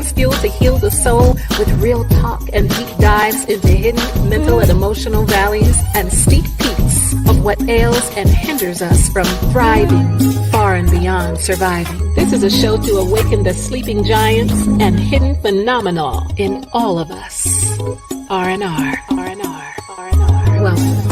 fuel to heal the soul with real talk and deep dives into hidden mental and emotional valleys and steep peaks of what ails and hinders us from thriving far and beyond surviving. This is a show to awaken the sleeping giants and hidden phenomenal in all of us. R&R. Welcome.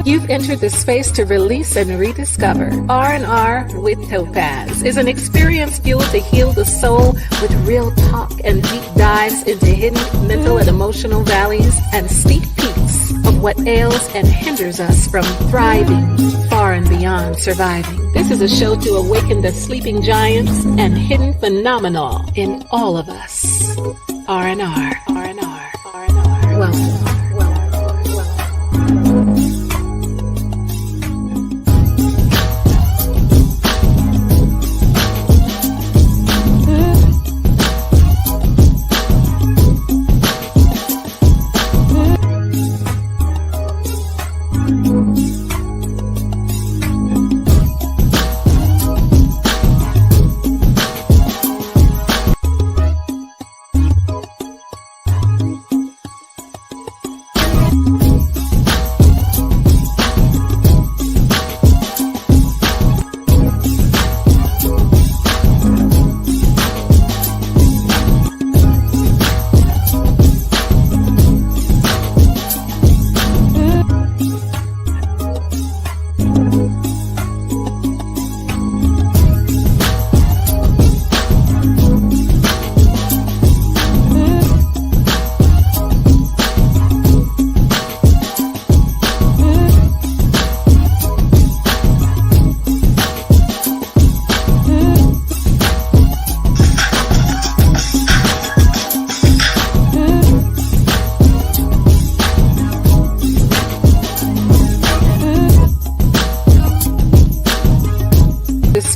You've entered the space to release and rediscover. R&R with Topazz is an experience fuel to heal the soul with real talk and deep dives into hidden mental and emotional valleys and steep peaks of what ails and hinders us from thriving far and beyond surviving. This is a show to awaken the sleeping giants and hidden phenomenal in all of us. R&R. Welcome.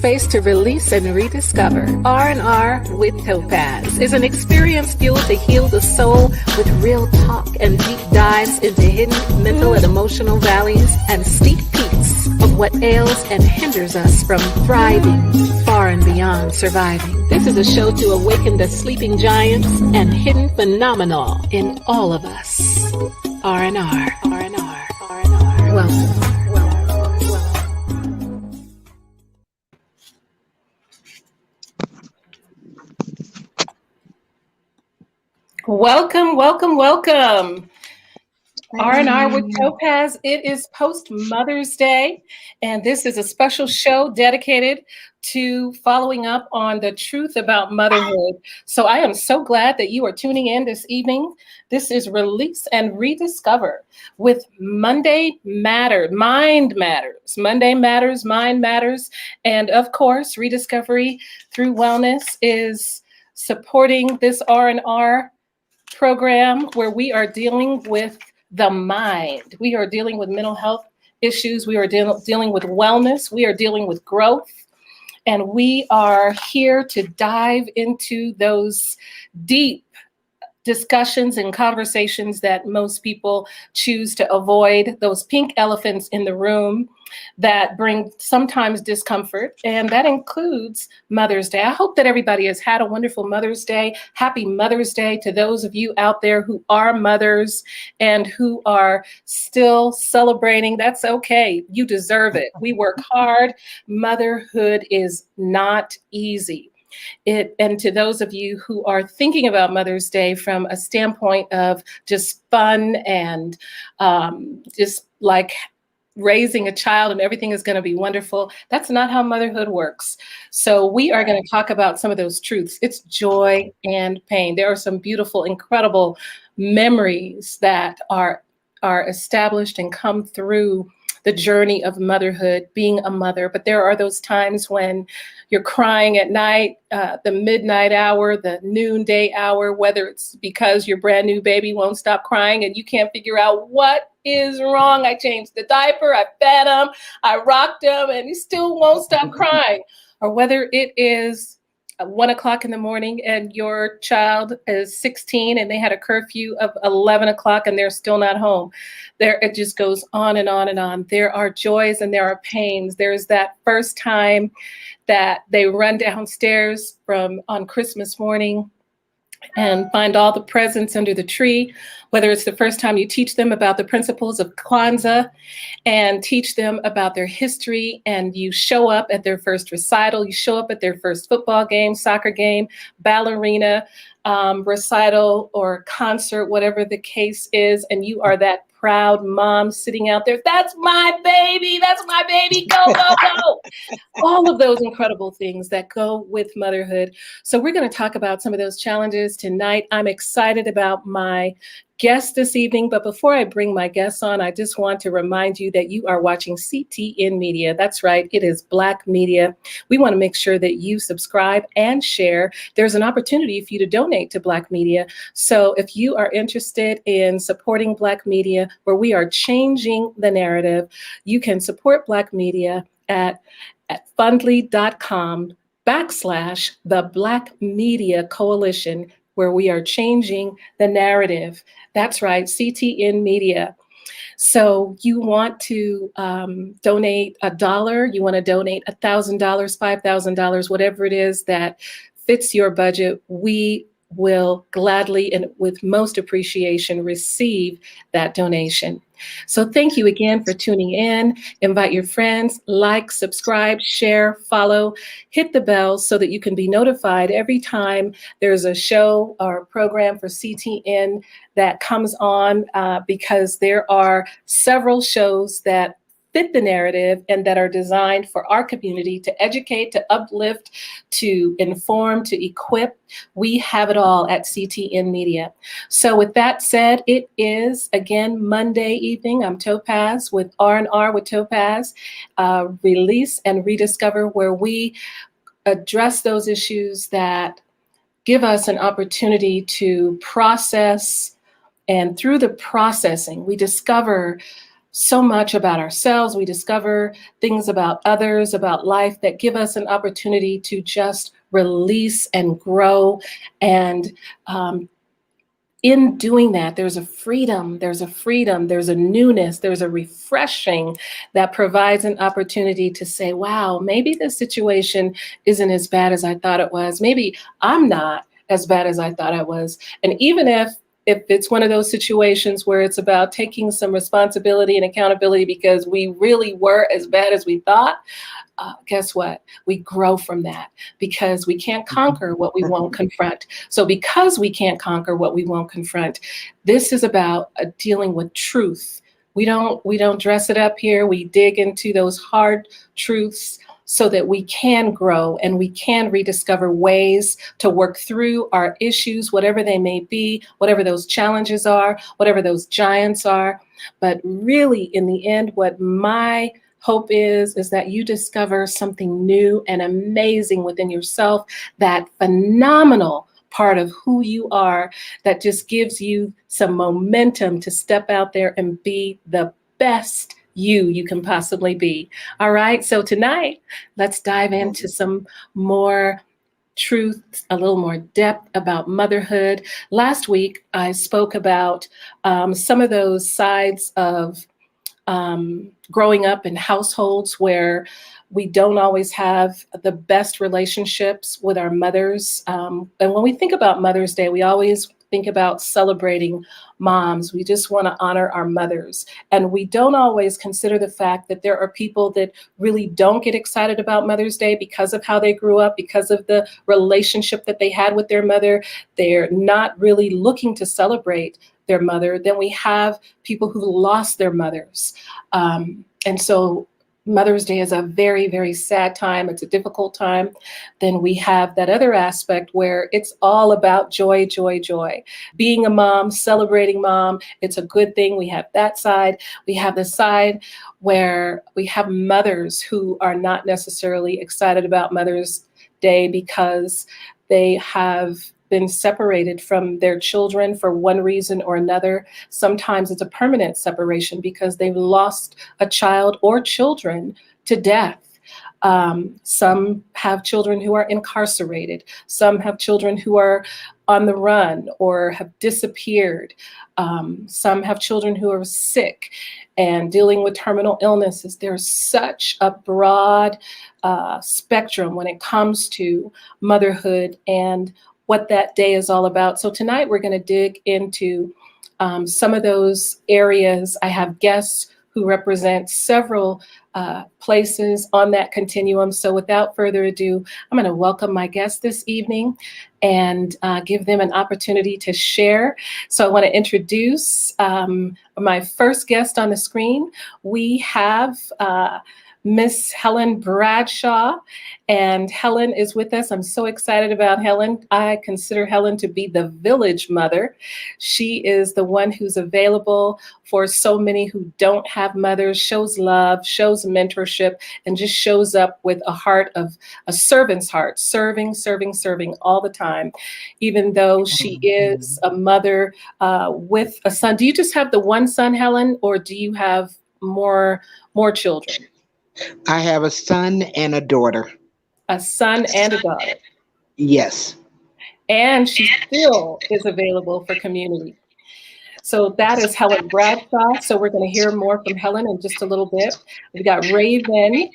Space to release and rediscover. R&R with Topazz is an experience fuel to heal the soul with real talk and deep dives into hidden mental and emotional valleys and steep peaks of what ails and hinders us from thriving far and beyond surviving. This is a show to awaken the sleeping giants and hidden phenomenal in all of us. R&R. Welcome. Welcome, welcome, welcome. R&R with Hey. Topaz. It is post Mother's Day, and this is a special show dedicated to following up on the truth about motherhood. So I am so glad that you are tuning in this evening. This is Release and Rediscover with Monday Matter, Mind Matters. Monday Matters, Mind Matters. And of course, Rediscovery through Wellness is supporting this R&R program where we are dealing with the mind. We are dealing with mental health issues. We are dealing with wellness. We are dealing with growth. And we are here to dive into those deep discussions and conversations that most people choose to avoid, those pink elephants in the room that bring sometimes discomfort, and that includes Mother's Day. I hope that everybody has had a wonderful Mother's Day. Happy Mother's Day to those of you out there who are mothers and who are still celebrating. That's okay. You deserve it. We work hard. Motherhood is not easy. And to those of you who are thinking about Mother's Day from a standpoint of just fun and just like raising a child and everything is going to be wonderful, that's not how motherhood works. So we are going to talk about some of those truths. It's joy and pain. There are some beautiful, incredible memories that are established and come through the journey of motherhood, being a mother. But there are those times when you're crying at night, the midnight hour, the noonday hour, whether it's because your brand new baby won't stop crying and you can't figure out what is wrong. I changed the diaper, I fed him, I rocked him, and he still won't stop crying. Or whether it is 1 o'clock in the morning and your child is 16 and they had a curfew of 11 o'clock and they're still not home. It just goes on and on and on. There are joys and there are pains. There's that first time that they run downstairs on Christmas morning and find all the presents under the tree, whether it's the first time you teach them about the principles of Kwanzaa and teach them about their history, and you show up at their first recital, you show up at their first football game, soccer game, ballerina, recital or concert, whatever the case is, and you are that proud mom sitting out there. That's my baby. That's my baby. Go, go, go. All of those incredible things that go with motherhood. So we're going to talk about some of those challenges tonight. I'm excited about my guest this evening, but before I bring my guests on, I just want to remind you that you are watching CTN Media. That's right, it is Black media. We want to make sure that you subscribe and share. There's an opportunity for you to donate to Black media. So if you are interested in supporting Black media, where we are changing the narrative, you can support Black media at fundly.com/the Black Media Coalition, where we are changing the narrative. That's right, CTN Media. So you want to donate $1, you want to donate $1,000, $5,000, whatever it is that fits your budget. We will gladly and with most appreciation receive that donation. So thank you again for tuning in. Invite your friends, like, subscribe, share, follow, hit the bell so that you can be notified every time there's a show or a program for CTN that comes on, because there are several shows that fit the narrative and that are designed for our community to educate, to uplift, to inform, to equip. We have it all at CTN Media. So with that said, it is again Monday evening. I'm Topaz with R&R with Topaz, Release and Rediscover, where we address those issues that give us an opportunity to process, and through the processing, we discover so much about ourselves. We discover things about others, about life, that give us an opportunity to just release and grow. And in doing that, there's a freedom, there's a newness, there's a refreshing that provides an opportunity to say, wow, maybe this situation isn't as bad as I thought it was. Maybe I'm not as bad as I thought I was. And even if if it's one of those situations where it's about taking some responsibility and accountability because we really were as bad as we thought, guess what? We grow from that because we can't conquer what we won't confront. So because we can't conquer what we won't confront, this is about dealing with truth. We don't dress it up here. We dig into those hard truths so that we can grow and we can rediscover ways to work through our issues, whatever they may be, whatever those challenges are, whatever those giants are. But really, in the end, what my hope is that you discover something new and amazing within yourself, that phenomenal part of who you are that just gives you some momentum to step out there and be the best you can possibly be. All right. So tonight, let's dive into some more truth, a little more depth about motherhood. Last week, I spoke about some of those sides of growing up in households where we don't always have the best relationships with our mothers. And when we think about Mother's Day, we always think about celebrating moms. We just want to honor our mothers. And we don't always consider the fact that there are people that really don't get excited about Mother's Day because of how they grew up, because of the relationship that they had with their mother. They're not really looking to celebrate their mother. Then we have people who lost their mothers. And so Mother's Day is a very, very sad time. It's a difficult time. Then we have that other aspect where it's all about joy, joy, joy. Being a mom, celebrating mom, it's a good thing. We have that side. We have the side where we have mothers who are not necessarily excited about Mother's Day because they have been separated from their children for one reason or another. Sometimes it's a permanent separation because they've lost a child or children to death. Some have children who are incarcerated. Some have children who are on the run or have disappeared. Some have children who are sick and dealing with terminal illnesses. There's such a broad spectrum when it comes to motherhood and what that day is all about. So tonight we're going to dig into some of those areas. I have guests who represent several places on that continuum. So without further ado, I'm going to welcome my guests this evening and give them an opportunity to share. So I want to introduce my first guest on the screen. We have Miss Helen Bradshaw, and Helen is with us. I'm so excited about Helen. I consider Helen to be the village mother. She is the one who's available for so many who don't have mothers, shows love, shows mentorship, and just shows up with a heart of a servant's heart, serving all the time, even though she is a mother with a son. Do you just have the one son, Helen, or do you have more children? I have a son and a daughter. A son and a daughter. Yes. And she still is available for community. So that is Helen Bradshaw. So we're going to hear more from Helen in just a little bit. We've got Raven.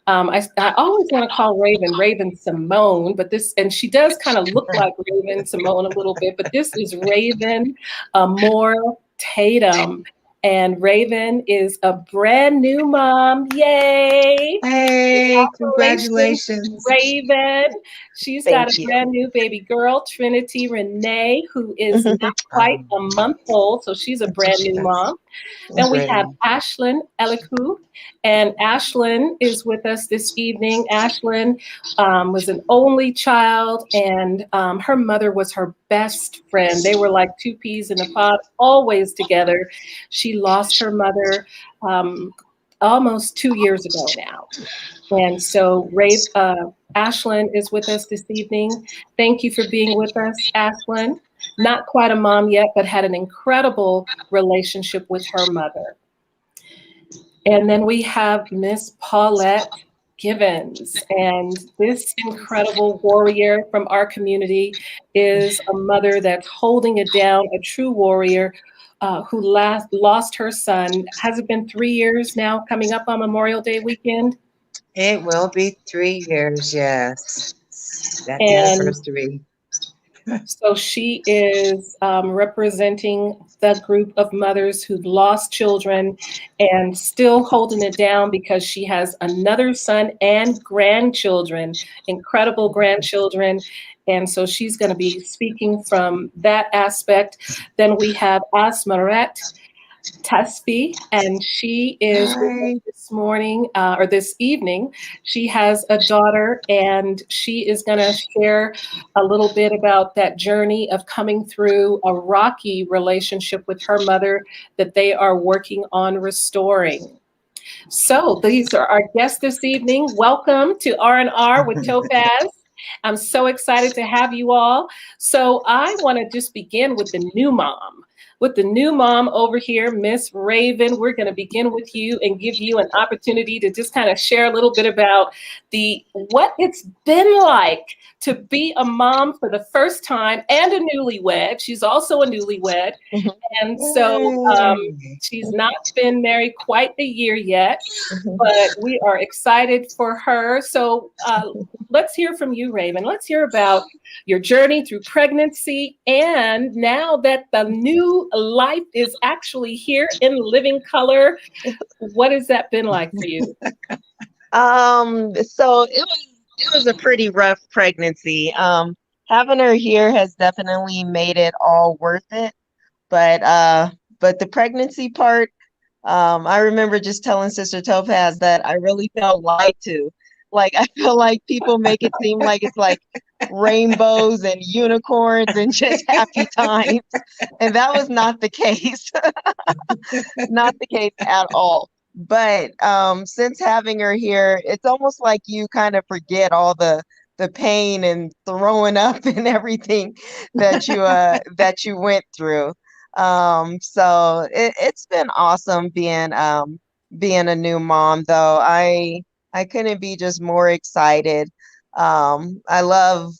I always want to call Raven Simone, but and she does kind of look like Raven Simone a little bit, but this is Raven Moore Tatum. And Raven is a brand new mom. Yay! Hey, congratulations. Raven. She's got a brand new baby girl, Trinity Renee, who is not quite a month old. So she's a brand new mom. Then we have Ashlyn Eliku, and Ashlyn is with us this evening. Ashlyn was an only child, and her mother was her best friend. They were like two peas in a pod, always together. She lost her mother almost 2 years ago now. And so Ashlyn is with us this evening. Thank you for being with us, Ashlyn. Not quite a mom yet, but had an incredible relationship with her mother. And then we have Miss Paulette Givens. And this incredible warrior from our community is a mother that's holding it down, a true warrior who lost her son. Has it been 3 years now, coming up on Memorial Day weekend? It will be 3 years, yes. That anniversary. So she is representing the group of mothers who've lost children and still holding it down because she has another son and grandchildren, incredible grandchildren. And so she's going to be speaking from that aspect. Then we have Asmaret Taspi, and she is with us Hi. this morning or this evening. She has a daughter, and she is going to share a little bit about that journey of coming through a rocky relationship with her mother that they are working on restoring. So these are our guests this evening. Welcome to R&R with Topazz. I'm so excited to have you all. So I want to just begin with the new mom. With the new mom over here, Miss Raven, we're going to begin with you and give you an opportunity to just kind of share a little bit about the what it's been like to be a mom for the first time and a newlywed. She's also a newlywed. And so Yay. she's not been married quite a year yet, but we are excited for her. So let's hear from you, Raven. Let's hear about your journey through pregnancy. And now that the new life is actually here in living color, what has that been like for you? So it was a pretty rough pregnancy. Having her here has definitely made it all worth it. But the pregnancy part, I remember just telling Sister Topaz that I really felt lied to. Like I feel like people make it seem like it's like rainbows and unicorns and just happy times. And that was not the case. Not the case at all. But since having her here, it's almost like you kind of forget all the pain and throwing up and everything that you went through. So it's been awesome being a new mom, though. I couldn't be just more excited. I love,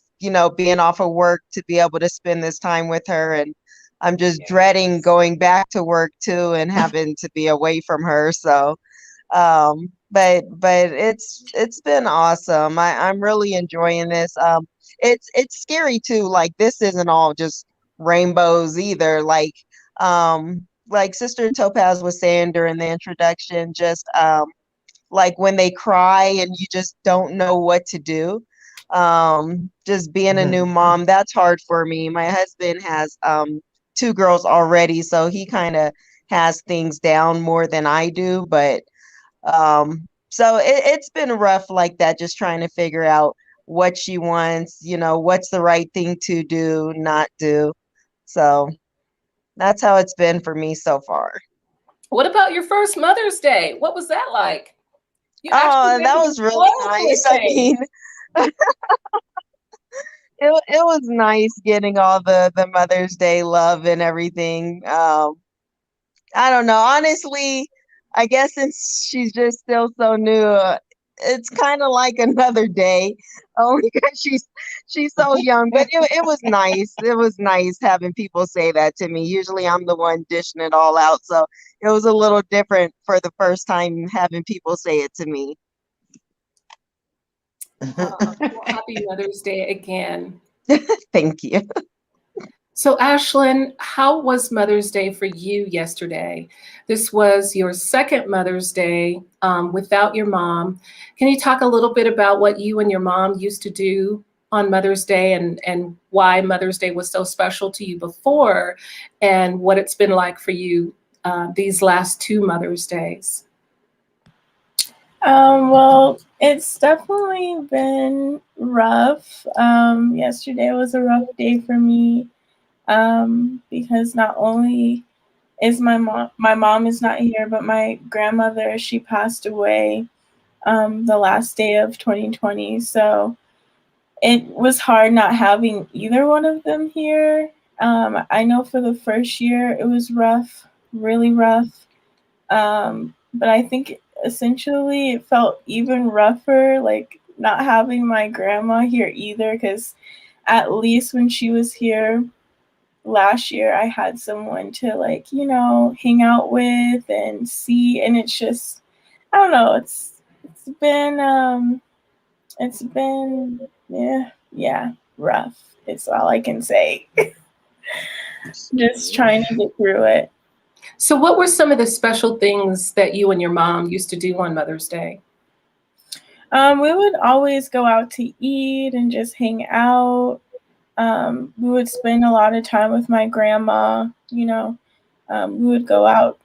being off of work to be able to spend this time with her, and I'm just dreading going back to work too and having to be away from her. So, but it's been awesome. I'm really enjoying this. It's scary too. Like this isn't all just rainbows either. Like Sister Topaz was saying during the introduction, just like when they cry and you just don't know what to do. Just being a new mom, that's hard for me. My husband has two girls already, so he kind of has things down more than I do. But so it's been rough like that, just trying to figure out what she wants, what's the right thing to do, not do. So that's how it's been for me so far. What about your first Mother's Day? What was that like? You actually Oh, made that me was really spoiled for nice. a I change. mean, it was nice getting all the Mother's Day love and everything. I don't know. Honestly, I guess since she's just still so new, it's kind of like another day, only because she's so young. But it was nice. It was nice having people say that to me. Usually, I'm the one dishing it all out, so it was a little different for the first time having people say it to me. Well, happy Mother's Day again. Thank you. So, Ashlyn, how was Mother's Day for you yesterday? This was your second Mother's Day without your mom. Can you talk a little bit about what you and your mom used to do on Mother's Day and why Mother's Day was so special to you before and what it's been like for you these last two Mother's Days? Well, it's definitely been rough. Yesterday was a rough day for me because not only is my mom is not here, but my grandmother, she passed away the last day of 2020. So it was hard not having either one of them here. I know for the first year it was rough, really rough. But I think essentially it felt even rougher, like not having my grandma here either, because at least when she was here last year, I had someone to hang out with and see, and it's just, I don't know, it's been yeah, rough. It's all I can say. Just trying to get through it. So what were some of the special things that you and your mom used to do on Mother's Day? We would always go out to eat and just hang out. We would spend a lot of time with my grandma, you know. We would go out,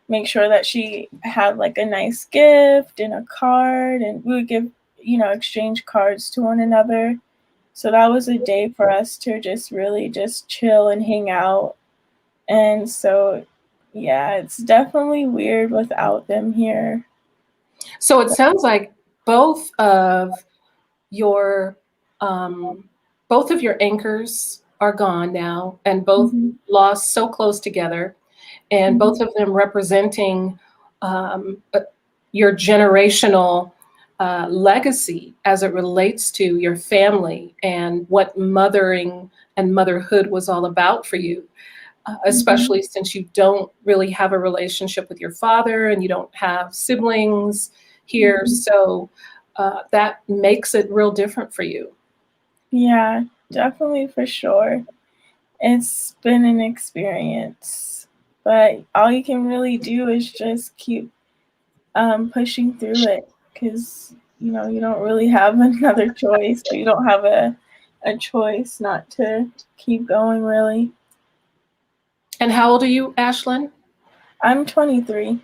make sure that she had like a nice gift and a card, and we would give, exchange cards to one another. So that was a day for us to just really just chill and hang out. And so, yeah, it's definitely weird without them here. So it sounds like both of your anchors are gone now, and both lost so close together, and both of them representing your generational legacy as it relates to your family and what mothering and motherhood was all about for you. Especially since you don't really have a relationship with your father and you don't have siblings here. So that makes it real different for you. Yeah, definitely, for sure. It's been an experience, but all you can really do is just keep pushing through it, because you don't really have another choice, or you don't have a choice not to keep going, really. And how old are you, Ashlyn? I'm 23.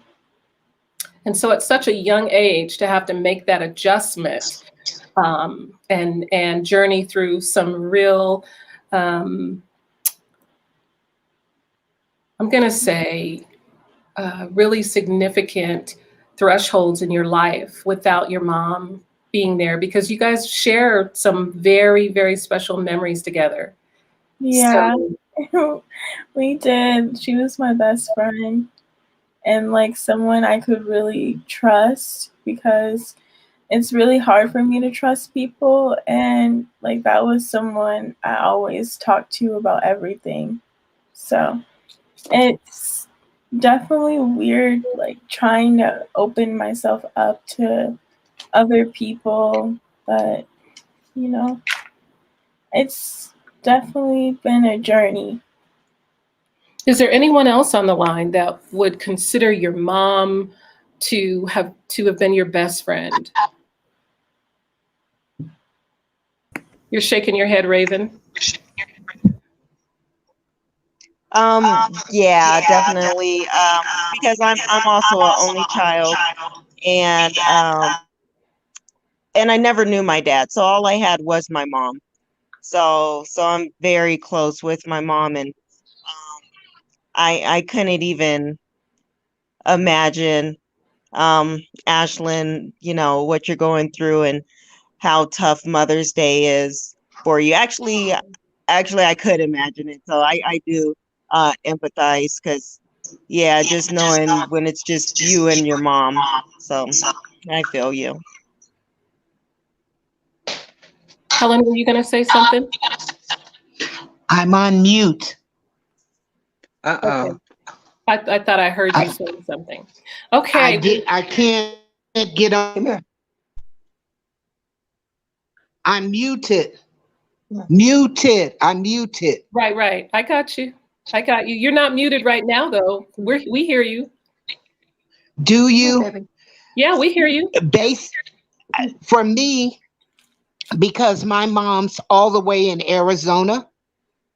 And so at such a young age to have to make that adjustment and journey through some real, I'm going to say, really significant thresholds in your life without your mom being there, because you guys share some very, very special memories together. Yeah, So, we did. She was my best friend, and like someone I could really trust, because it's really hard for me to trust people, and like that was someone I always talked to about everything. So it's definitely weird, like trying to open myself up to other people, but it's definitely been a journey. is there anyone else on the line that would consider your mom to have been your best friend? You're shaking your head, Raven. Yeah, definitely. Because I'm also an only child, and I never knew my dad, so all I had was my mom. So I'm very close with my mom, and I couldn't even imagine, Ashlyn, what you're going through and how tough Mother's Day is for you. Actually, I could imagine it. So I do empathize, because yeah, just knowing when it's just you and your mom. So I feel you. Helen, were you going to say something? I'm on mute. Okay. I thought I heard you saying something. Okay. I can't get on. I'm muted. Muted. I'm muted. Right. I got you. You're not muted right now, though. We hear you. Do you? Yeah, we hear you. For me, because my mom's all the way in Arizona,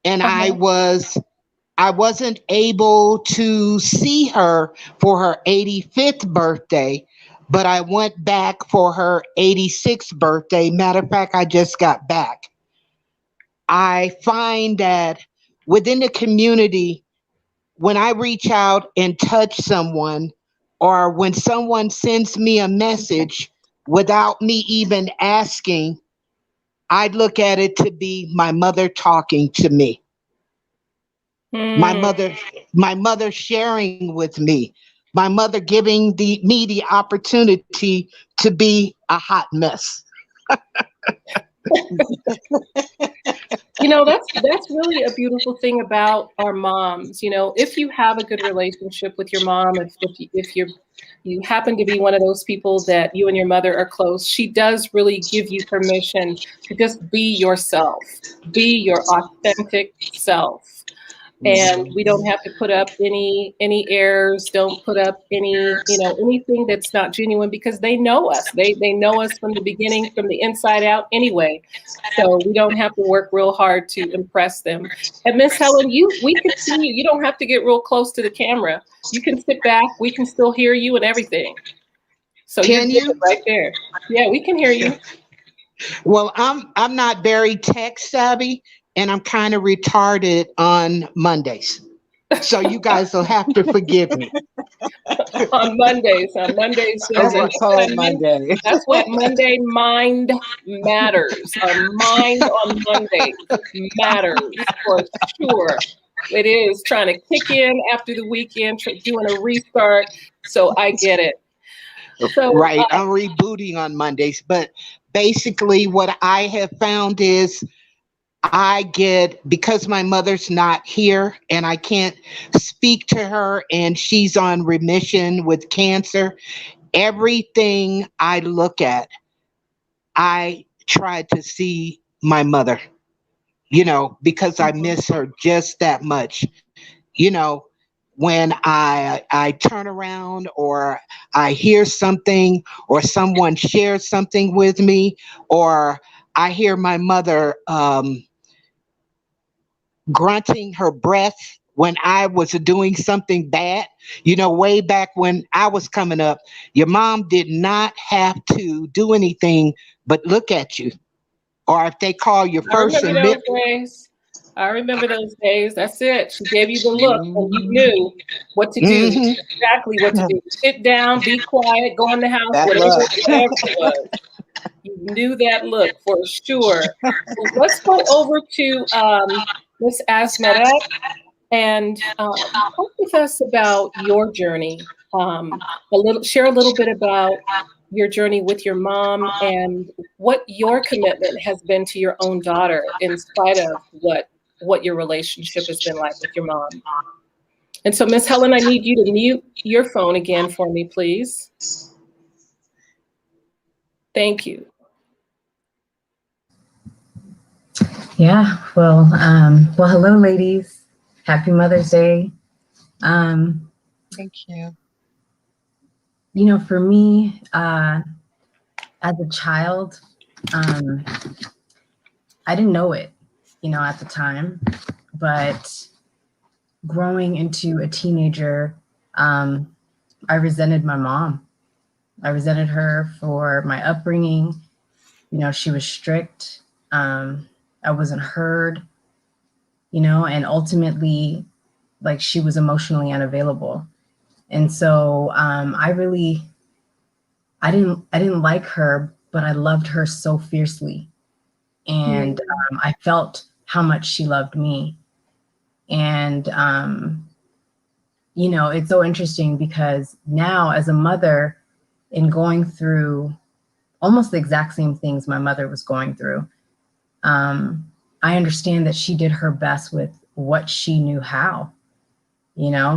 and I wasn't able to see her for her 85th birthday, but I went back for her 86th birthday. Matter of fact, I just got back. I find that within the community, when I reach out and touch someone, or when someone sends me a message without me even asking, I look at it to be my mother talking to me. My mother sharing with me, my mother giving me the opportunity to be a hot mess. That's really a beautiful thing about our moms. If you have a good relationship with your mom, if you happen to be one of those people that you and your mother are close, she does really give you permission to just be yourself, be your authentic self. And we don't have to put up any airs, don't put up anything that's not genuine, because they know us. They know us from the beginning, from the inside out anyway. So we don't have to work real hard to impress them. And Miss Helen, we can see you. You don't have to get real close to the camera. You can sit back. We can still hear you and everything. So Can you're you? right there. Yeah, we can hear you. Well, I'm not very tech savvy, and I'm kind of retarded on Mondays. So you guys will have to forgive me. On Mondays, yes, and that's what Monday mind matters. Our mind on Mondays matters for sure. It is trying to kick in after the weekend, doing a restart. So I get it. So, Right. I'm rebooting on Mondays. But basically, what I have found is because my mother's not here and I can't speak to her and she's on remission with cancer, everything I look at, I try to see my mother, because I miss her just that much. you know when I turn around or I hear something or someone shares something with me, or I hear my mother grunting her breath when I was doing something bad. Way back when I was coming up, your mom did not have to do anything but look at you. Or if they call your I first remember and those days. I remember those days. That's it. She gave you the look, and you knew what to do. Mhm. Exactly what to do. Sit down, be quiet, go in the house, That whatever look. it was. You knew that look for sure. So let's go over to Miss Asmaret and talk with us about your journey. Share a little bit about your journey with your mom and what your commitment has been to your own daughter, in spite of what your relationship has been like with your mom. And so, Miss Helen, I need you to mute your phone again for me, please. Thank you. Yeah, well, hello, ladies. Happy Mother's Day. Thank you. For me, as a child, I didn't know it, at the time, but growing into a teenager, I resented my mom. I resented her for my upbringing. She was strict. I wasn't heard, and ultimately, like, she was emotionally unavailable. And so I didn't like her, but I loved her so fiercely. And I felt how much she loved me. And, it's so interesting because now, as a mother, in going through almost the exact same things my mother was going through, I understand that she did her best with what she knew how,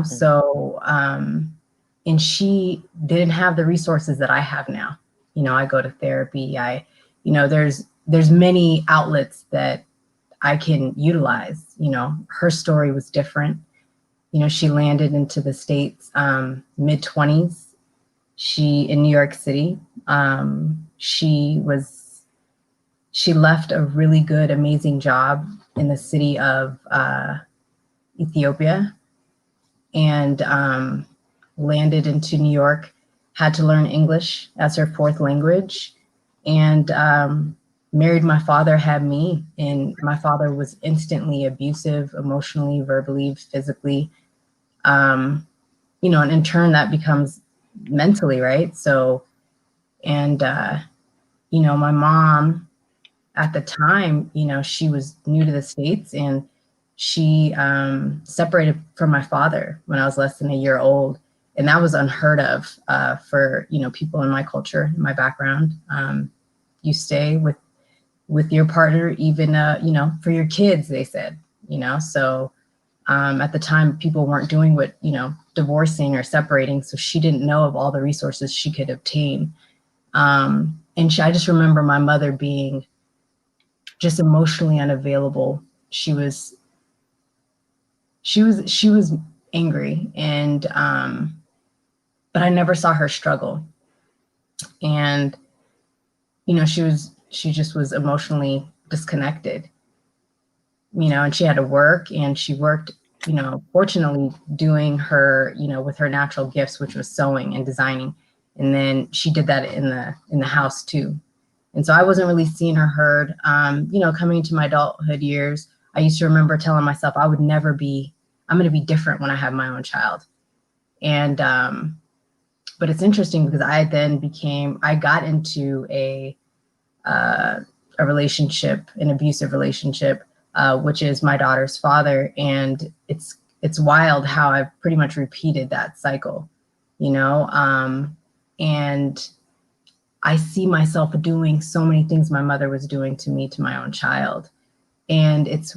so, and she didn't have the resources that I have now. I go to therapy. There's many outlets that I can utilize. Her story was different. She landed into the States, mid-20s. In New York City. She left a really good, amazing job in the city of Ethiopia, and landed into New York, had to learn English as her fourth language, and married my father, had me, and my father was instantly abusive, emotionally, verbally, physically, and in turn that becomes mentally, right? So, and my mom at the time, she was new to the States, and she separated from my father when I was less than a year old. And that was unheard of for, people in my culture, my background. You stay with with your partner, even, you know, for your kids, they said, you know, so at the time people weren't doing what, you know, divorcing or separating. So she didn't know of all the resources she could obtain. And I just remember my mother being just emotionally unavailable. She was angry, and but I never saw her struggle. And you know, she just was emotionally disconnected. You know, and she had to work, and she worked, you know, fortunately doing her, you know, with her natural gifts, which was sewing and designing. And then she did that in the house too. And so I wasn't really seen or heard. You know, coming into my adulthood years, I used to remember telling myself I'm going to be different when I have my own child. And, but it's interesting because I got into a relationship, an abusive relationship, which is my daughter's father. And it's wild how I've pretty much repeated that cycle, you know? And I see myself doing so many things my mother was doing to me, to my own child. And it's,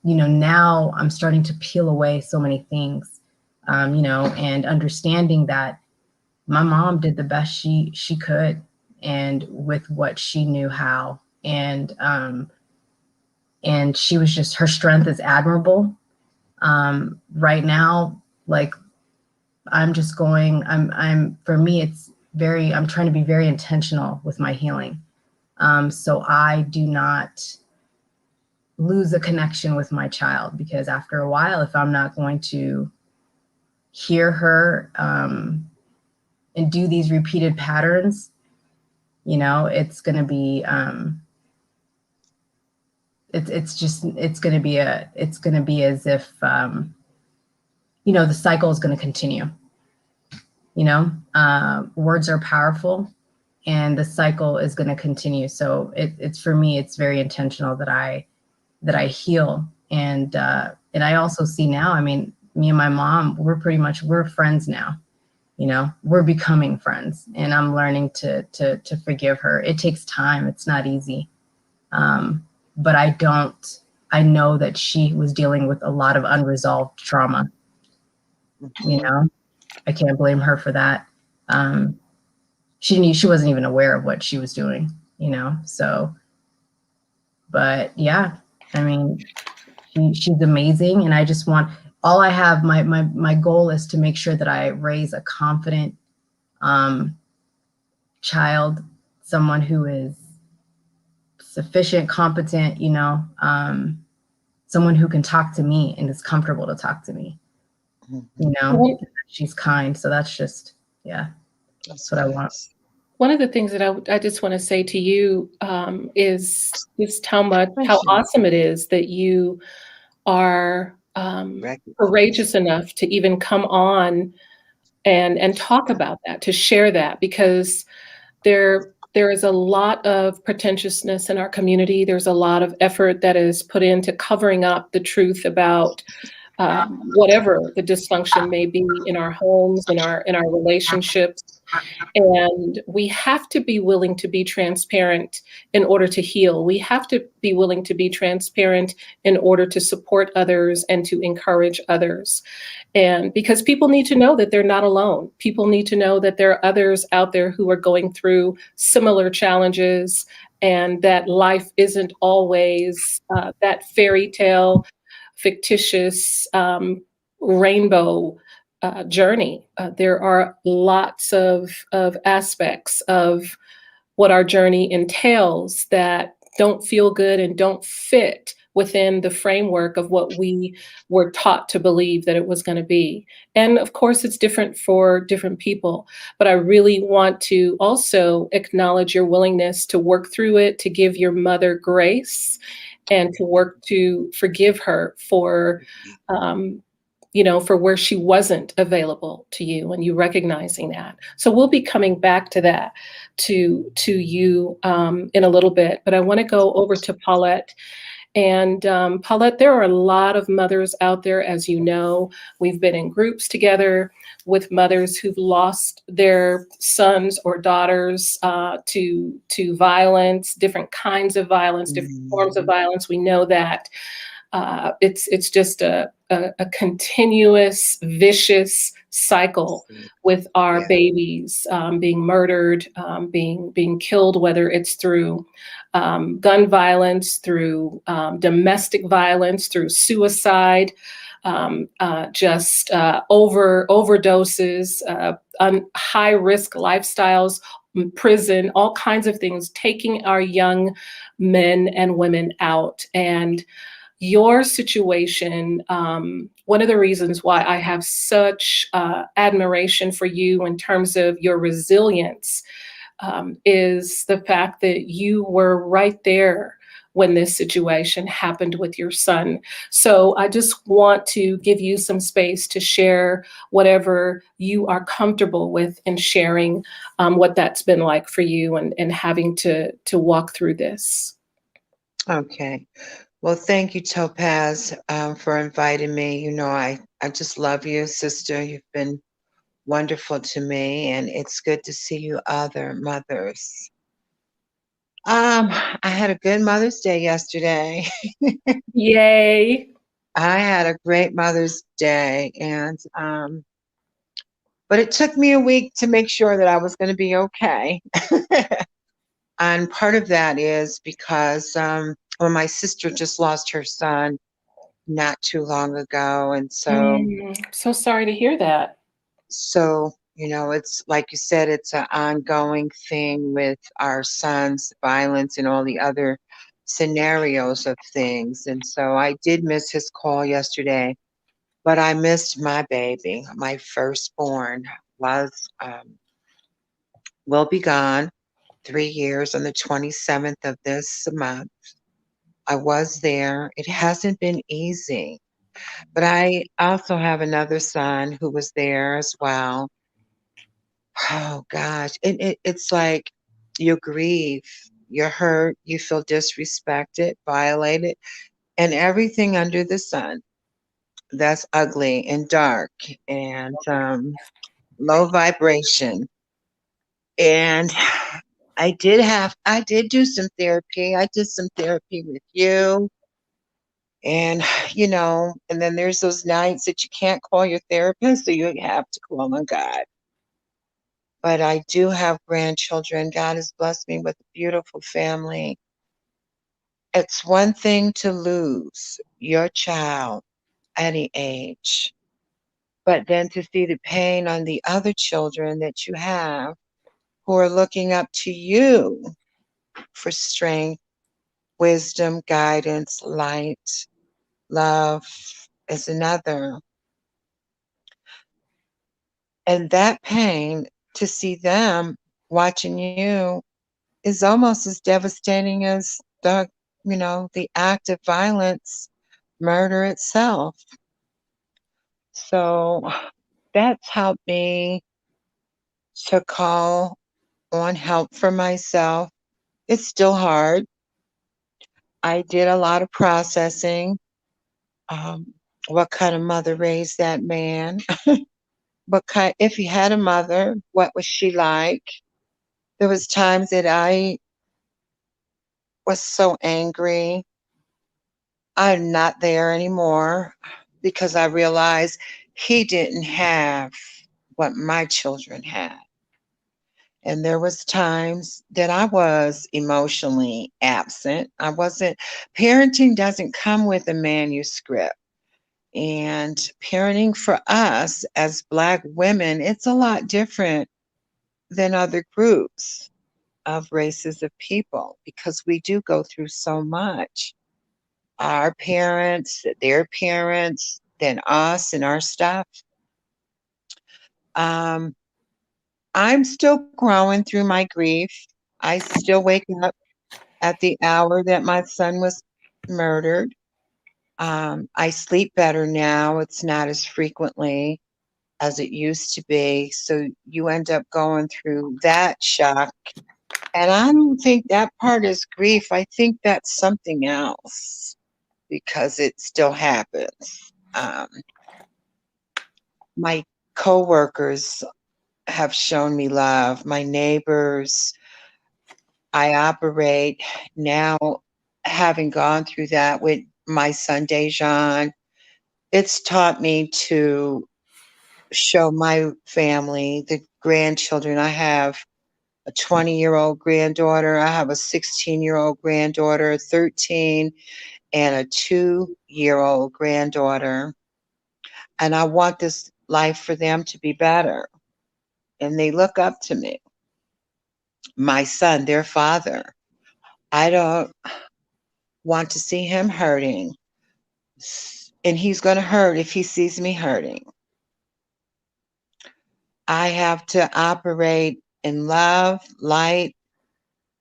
you know, now I'm starting to peel away so many things, you know, and understanding that my mom did the best she could, and with what she knew how. And she was just, her strength is admirable. Right now, like, for me, I'm trying to be very intentional with my healing. So I do not lose a connection with my child, because after a while, if I'm not going to hear her and do these repeated patterns, you know, it's going to be it's going to be as if you know, the cycle is going to continue. You know, words are powerful, and the cycle is going to continue. So it's for me, it's very intentional that I heal. And I also see now, I mean, me and my mom, we're friends now. You know, we're becoming friends, and I'm learning to forgive her. It takes time. It's not easy. But I know that she was dealing with a lot of unresolved trauma. You know, I can't blame her for that. She wasn't even aware of what she was doing, you know? So, but yeah, I mean, she's amazing. And I just want, all I have, my goal is to make sure that I raise a confident child, someone who is sufficient, competent, you know, someone who can talk to me and is comfortable to talk to me, you know, she's kind. So that's just, yeah, that's what I want. One of the things that I just want to say to you is just how awesome it is that you are courageous enough to even come on and talk about that, to share that, because there is a lot of pretentiousness in our community. There's a lot of effort that is put into covering up the truth about whatever the dysfunction may be in our homes, in our relationships. And we have to be willing to be transparent in order to heal. We have to be willing to be transparent in order to support others and to encourage others. And because people need to know that they're not alone. People need to know that there are others out there who are going through similar challenges, and that life isn't always that fairy tale, fictitious rainbow journey. There are lots of aspects of what our journey entails that don't feel good and don't fit within the framework of what we were taught to believe that it was going to be. And of course, it's different for different people. But I really want to also acknowledge your willingness to work through it, to give your mother grace, and to work to forgive her for you know, for where she wasn't available to you, and you recognizing that. So we'll be coming back to that, to you in a little bit, but I want to go over to Paulette And Paulette, there are a lot of mothers out there, as you know. We've been in groups together with mothers who've lost their sons or daughters to violence, different kinds of violence, different forms of violence. We know that it's just a continuous vicious cycle with our babies being murdered, being killed, whether it's through gun violence, through domestic violence, through suicide, overdoses, high risk lifestyles, prison, all kinds of things, taking our young men and women out. And your situation, one of the reasons why I have such admiration for you in terms of your resilience is the fact that you were right there when this situation happened with your son. So I just want to give you some space to share whatever you are comfortable with in sharing what that's been like for you and having to walk through this. Okay. Well, thank you, Topazz, for inviting me. You know, I just love you, sister. You've been wonderful to me, and it's good to see you other mothers. I had a good Mother's Day yesterday. Yay. I had a great Mother's Day, and but it took me a week to make sure that I was going to be okay. And part of that is because well, my sister just lost her son not too long ago, and So sorry to hear that. so you know, it's like you said, it's an ongoing thing with our son's violence and all the other scenarios of things. And so I did miss his call yesterday, but I missed my baby. My firstborn was will be gone 3 years on the 27th of this month. I was there. It hasn't been easy, but I also have another son who was there as well. Oh gosh, it's like you grieve, you're hurt, you feel disrespected, violated, and everything under the sun that's ugly and dark and low vibration. And I did do some therapy. I did some therapy with you. And, you know, and then there's those nights that you can't call your therapist, so you have to call on God. But I do have grandchildren. God has blessed me with a beautiful family. It's one thing to lose your child at any age, but then to see the pain on the other children that you have who are looking up to you for strength, wisdom, guidance, light, love is another. And that pain, to see them watching you, is almost as devastating as the, you know, the act of violence, murder itself. So that's helped me to call on help for myself. It's still hard. I did a lot of processing. Um, what kind of mother raised that man? If he had a mother, what was she like? There was times that I was so angry. I'm not there anymore because I realized he didn't have what my children had. And there was times that I was emotionally absent. I wasn't parenting doesn't come with a manuscript. And parenting for us as Black women, it's a lot different than other groups of races of people because we do go through so much. Our parents, their parents, then us and our stuff. I'm still growing through my grief. I still wake up at the hour that my son was murdered. I sleep better now. It's not as frequently as it used to be. So you end up going through that shock. And I don't think that part is grief. I think that's something else. because it still happens. My coworkers have shown me love. My neighbors, I operate now, having gone through that with my son Dejan. It's taught me to show my family, the grandchildren. I have a 20-year-old granddaughter. I have a 16-year-old granddaughter, 13, and a 2-year-old granddaughter. And I want this life for them to be better. And they look up to me. My son, their father, I don't want to see him hurting. And he's going to hurt if he sees me hurting. I have to operate in love, light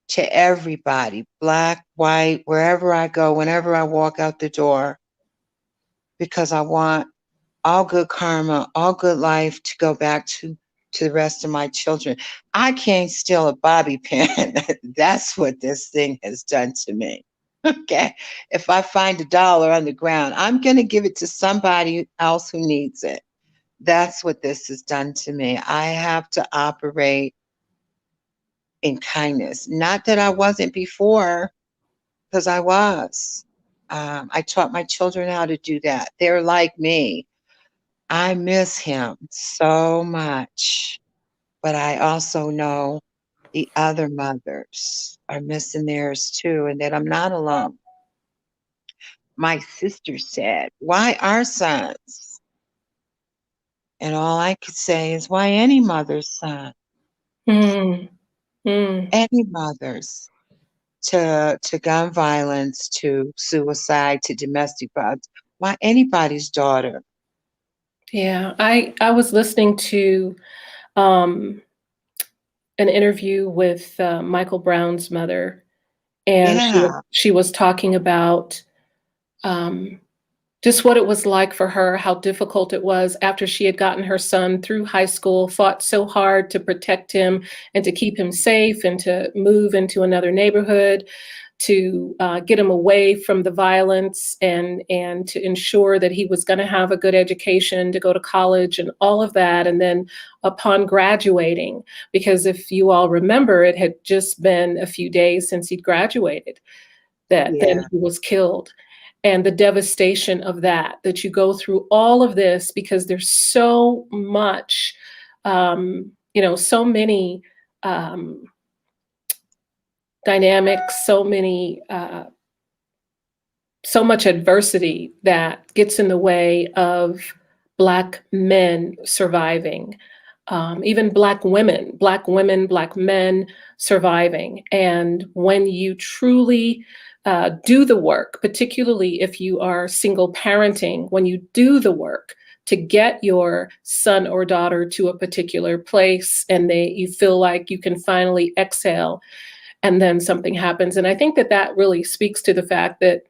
to everybody, black, white, wherever I go, whenever I walk out the door, because I want all good karma, all good life to go back to the rest of my children. I can't steal a bobby pin. That's what this thing has done to me. Okay. If I find $1 on the ground, I'm going to give it to somebody else who needs it. That's what this has done to me. I have to operate in kindness. Not that I wasn't before, because I was. I taught my children how to do that. They're like me. I miss him so much, but I also know the other mothers are missing theirs too, and that I'm not alone. My sister said, "Why our sons?" And all I could say is, why any mother's son? Mm. Any mothers, to gun violence, to suicide, to domestic violence. Why anybody's daughter? Yeah, I was listening to um, an interview with Michael Brown's mother, and Yeah, she was talking about um, just what it was like for her, how difficult it was after she had gotten her son through high school, fought so hard to protect him and to keep him safe and to move into another neighborhood, to get him away from the violence and to ensure that he was going to have a good education, to go to college and all of that. And then upon graduating, because if you all remember, it had just been a few days since he'd graduated, that then yeah, he was killed. And the devastation of that you go through all of this because there's so much, so many um, dynamics, so much adversity that gets in the way of Black men surviving, even Black women, Black men surviving. And when you truly do the work, particularly if you are single parenting, when you do the work to get your son or daughter to a particular place and you feel like you can finally exhale, and then something happens. And I think that really speaks to the fact that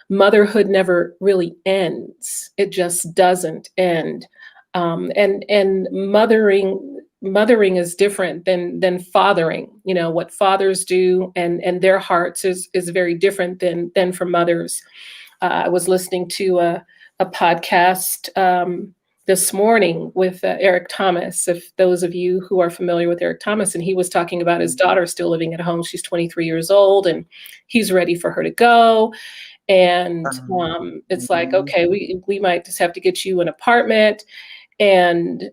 motherhood never really ends. It just doesn't end. And mothering is different than fathering. You know, what fathers do and their hearts is very different than for mothers. I was listening to a podcast this morning with Eric Thomas, if those of you who are familiar with Eric Thomas, and he was talking about his daughter still living at home. She's 23 years old and he's ready for her to go. And it's like, okay, we might just have to get you an apartment. And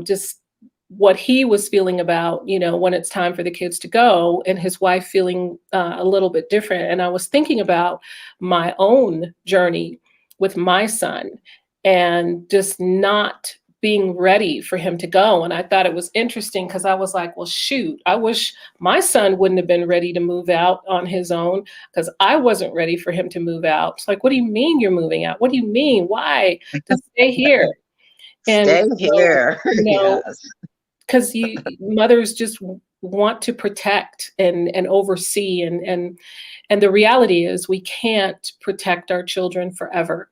just what he was feeling about, when it's time for the kids to go, and his wife feeling a little bit different. And I was thinking about my own journey with my son and just not being ready for him to go. And I thought it was interesting because I was like, well, shoot, I wish my son wouldn't have been ready to move out on his own because I wasn't ready for him to move out. It's like, what do you mean you're moving out? What do you mean? Why? Just stay here. And stay so, here. Yes. because mothers just want to protect and oversee. And the reality is we can't protect our children forever,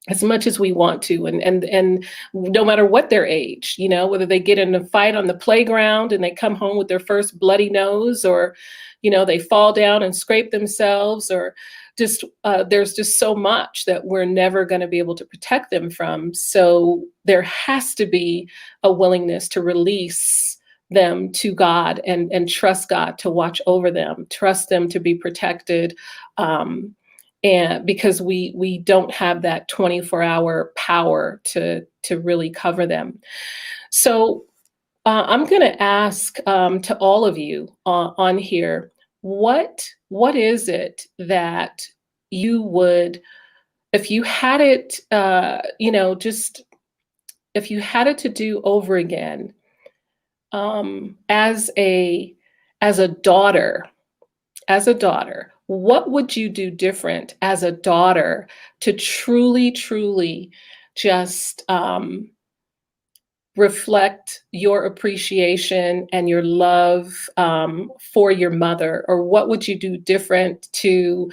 as much as we want to, and no matter what their age, whether they get in a fight on the playground and they come home with their first bloody nose, or they fall down and scrape themselves, or there's just so much that we're never going to be able to protect them from. So there has to be a willingness to release them to God and trust God to watch over them, trust them to be protected. And because we don't have that 24-hour power to really cover them. So I'm going to ask to all of you on here, what is it that you would, if you had it, just if you had it to do over again, as a daughter, what would you do different as a daughter to truly just reflect your appreciation and your love for your mother? Or what would you do different to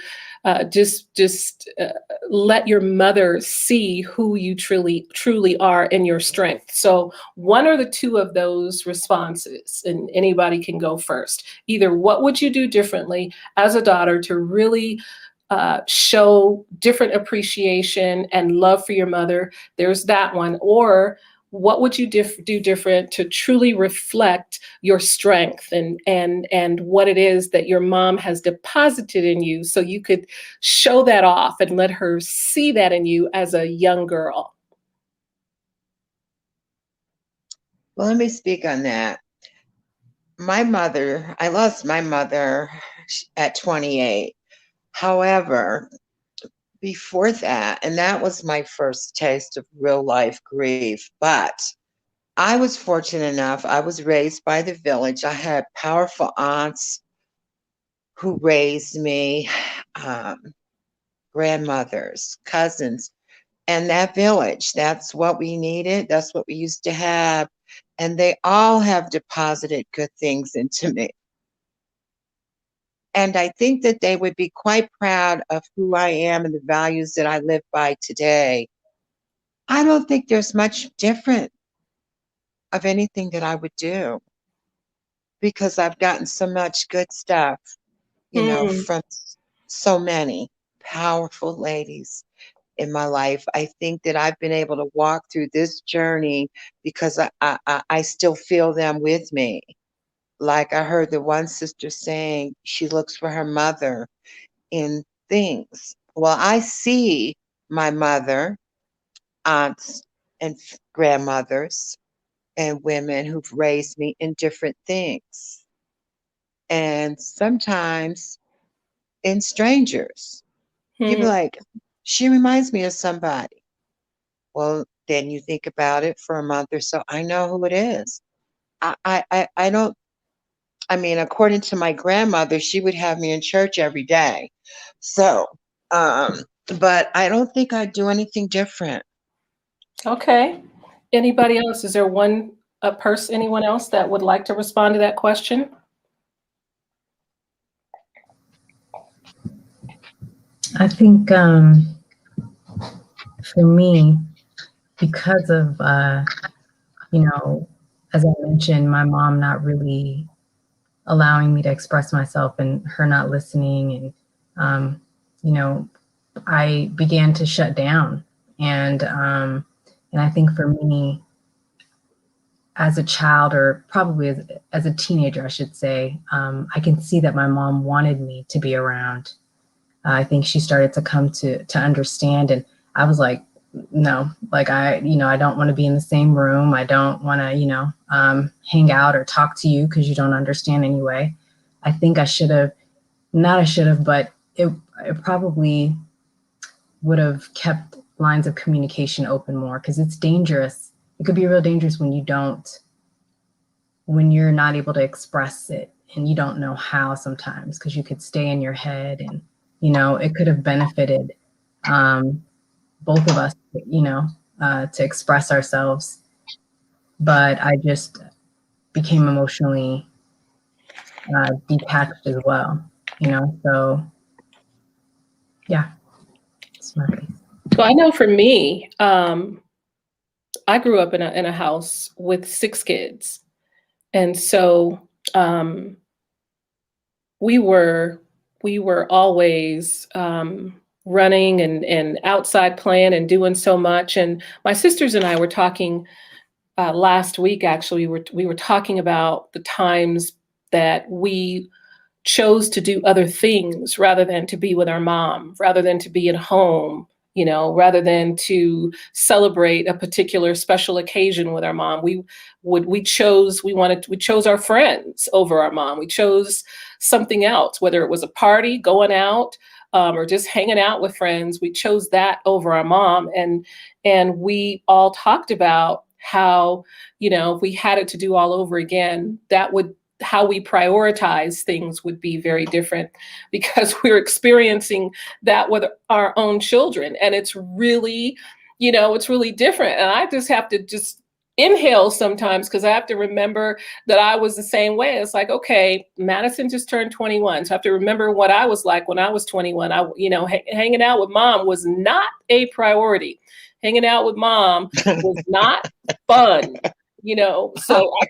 let your mother see who you truly are in your strength? So one or the two of those responses, and anybody can go first. Either what would you do differently as a daughter to really show different appreciation and love for your mother? There's that one. Or what would you do different to truly reflect your strength and what it is that your mom has deposited in you, so you could show that off and let her see that in you as a young girl? Well, let me speak on that. I lost my mother at 28. However, before that, and that was my first taste of real life grief, but I was fortunate enough, I was raised by the village. I had powerful aunts who raised me, grandmothers, cousins, and that village, that's what we needed. That's what we used to have. And they all have deposited good things into me. And I think that they would be quite proud of who I am and the values that I live by today. I don't think there's much different of anything that I would do, because I've gotten so much good stuff, from so many powerful ladies in my life. I think that I've been able to walk through this journey because I still feel them with me. Like I heard the one sister saying she looks for her mother in things. Well, I see my mother, aunts, and grandmothers and women who've raised me in different things. And sometimes in strangers, you'd be like, she reminds me of somebody. Well, then you think about it for a month or so. I know who it is. I don't, I mean, according to my grandmother, she would have me in church every day. So, but I don't think I'd do anything different. Okay. Anybody else? Is there anyone else that would like to respond to that question? I think for me, because of, as I mentioned, my mom not really allowing me to express myself and her not listening. And, I began to shut down. And I think for me, as a child, or probably as a teenager, I should say, I can see that my mom wanted me to be around. I think she started to come to understand, and I was like, no, like I don't want to be in the same room. I don't want to, hang out or talk to you because you don't understand anyway. I think I should have, but it probably would have kept lines of communication open more, because it's dangerous. It could be real dangerous when you're not able to express it and you don't know how sometimes, because you could stay in your head, and it could have benefited both of us, to express ourselves. But I just became emotionally detached as well, so yeah, it's my piece. So I know for me, I grew up in a house with 6 kids. And so we were we were always running and outside playing and doing so much. And my sisters and I were talking last week. Actually, we were talking about the times that we chose to do other things rather than to be with our mom, rather than to be at home, you know, rather than to celebrate a particular special occasion with our mom. We chose our friends over our mom. We chose something else, whether it was a party, going out, or just hanging out with friends. We chose that over our mom. And we all talked about how, you know, if we had it to do all over again, how we prioritize things would be very different, because we're experiencing that with our own children. And it's really, you know, it's really different. And I just have to just inhale sometimes, because I have to remember that I was the same way. It's like, okay, Madison just turned 21. So I have to remember what I was like when I was 21. Hanging out with mom was not a priority. Hanging out with mom was not fun. You know, so I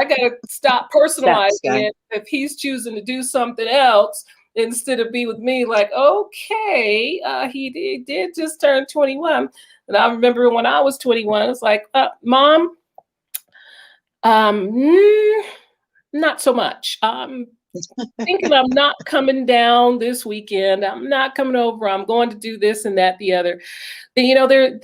gotta stop personalizing it. If he's choosing to do something else instead of be with me, like, okay, he did just turn 21. And I remember when I was 21, it's like, mom, not so much. Thinking I'm not coming down this weekend. I'm not coming over. I'm going to do this and that, the other. And, you know, there's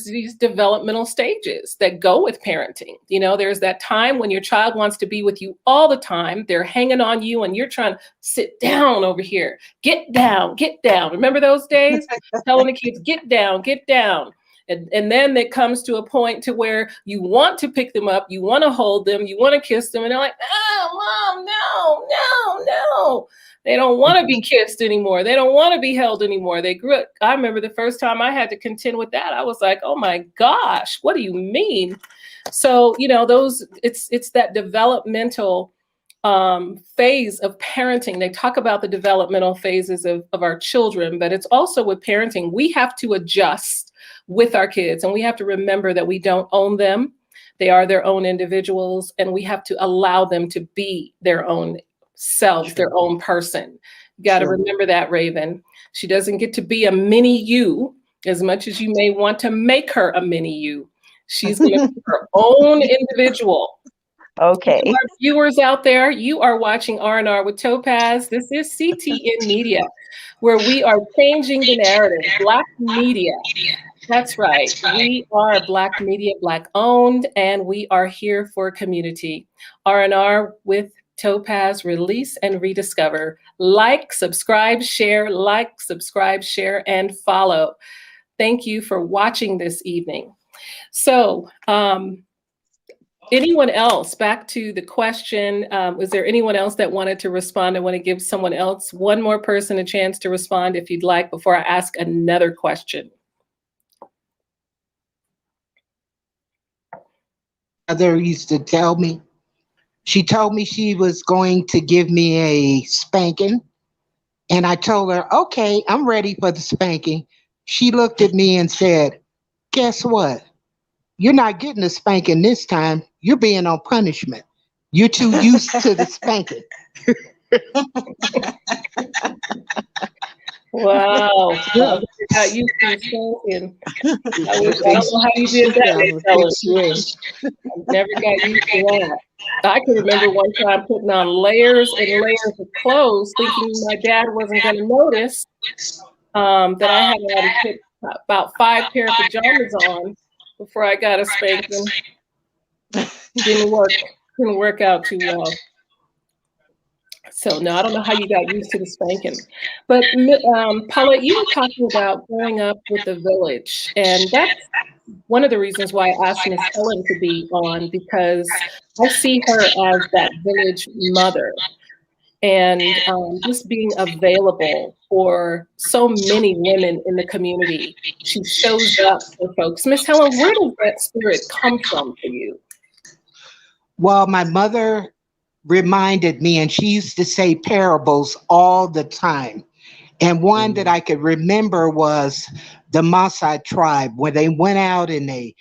these developmental stages that go with parenting. You know, there's that time when your child wants to be with you all the time. They're hanging on you and you're trying to sit down over here. Get down, get down. Remember those days? Telling the kids, get down, get down. And then it comes to a point to where you want to pick them up, you want to hold them, you want to kiss them, and they're like, oh, mom, no. They don't want to be kissed anymore. They don't want to be held anymore. They grew up. I remember the first time I had to contend with that. I was like, oh my gosh, what do you mean? So, you know, it's that developmental phase of parenting. They talk about the developmental phases of our children, but it's also with parenting. We have to adjust with our kids, and we have to remember that we don't own them. They are their own individuals, and we have to allow them to be their own self, their own person. You got to remember that, Raven. She doesn't get to be a mini you as much as you may want to make her a mini you. She's going to be her own individual. Okay. To our viewers out there, you are watching R&R with Topazz. This is CTN Media, where we are changing the narrative. Black media. That's right. We are Black media, Black owned, and we are here for community. R&R with Topazz, release and rediscover. Like, subscribe, share, and follow. Thank you for watching this evening. So, anyone else, back to the question, was there anyone else that wanted to respond? I want to give someone else, one more person, a chance to respond if you'd like before I ask another question. Mother used to tell me, she told me she was going to give me a spanking. And I told her, okay, I'm ready for the spanking. She looked at me and said, guess what? You're not getting a spanking this time. You're being on punishment. You're too used to the spanking. Wow. I got used to the spanking. I don't know how you did that. I never got used to that. I can remember one time putting on layers and layers of clothes, thinking my dad wasn't going to notice that I had to put about 5 pair of pajamas on before I got a spanking. Didn't work out too well. So no, I don't know how you got used to the spanking. But Paula, you were talking about growing up with the village, and that's one of the reasons why I asked Miss Helen to be on, because I see her as that village mother, and just being available for so many women in the community. She shows up for folks. Miss Helen, where does that spirit come from for you? Well, my mother reminded me, and she used to say parables all the time. And one that I could remember was the Maasai tribe, where they went out and they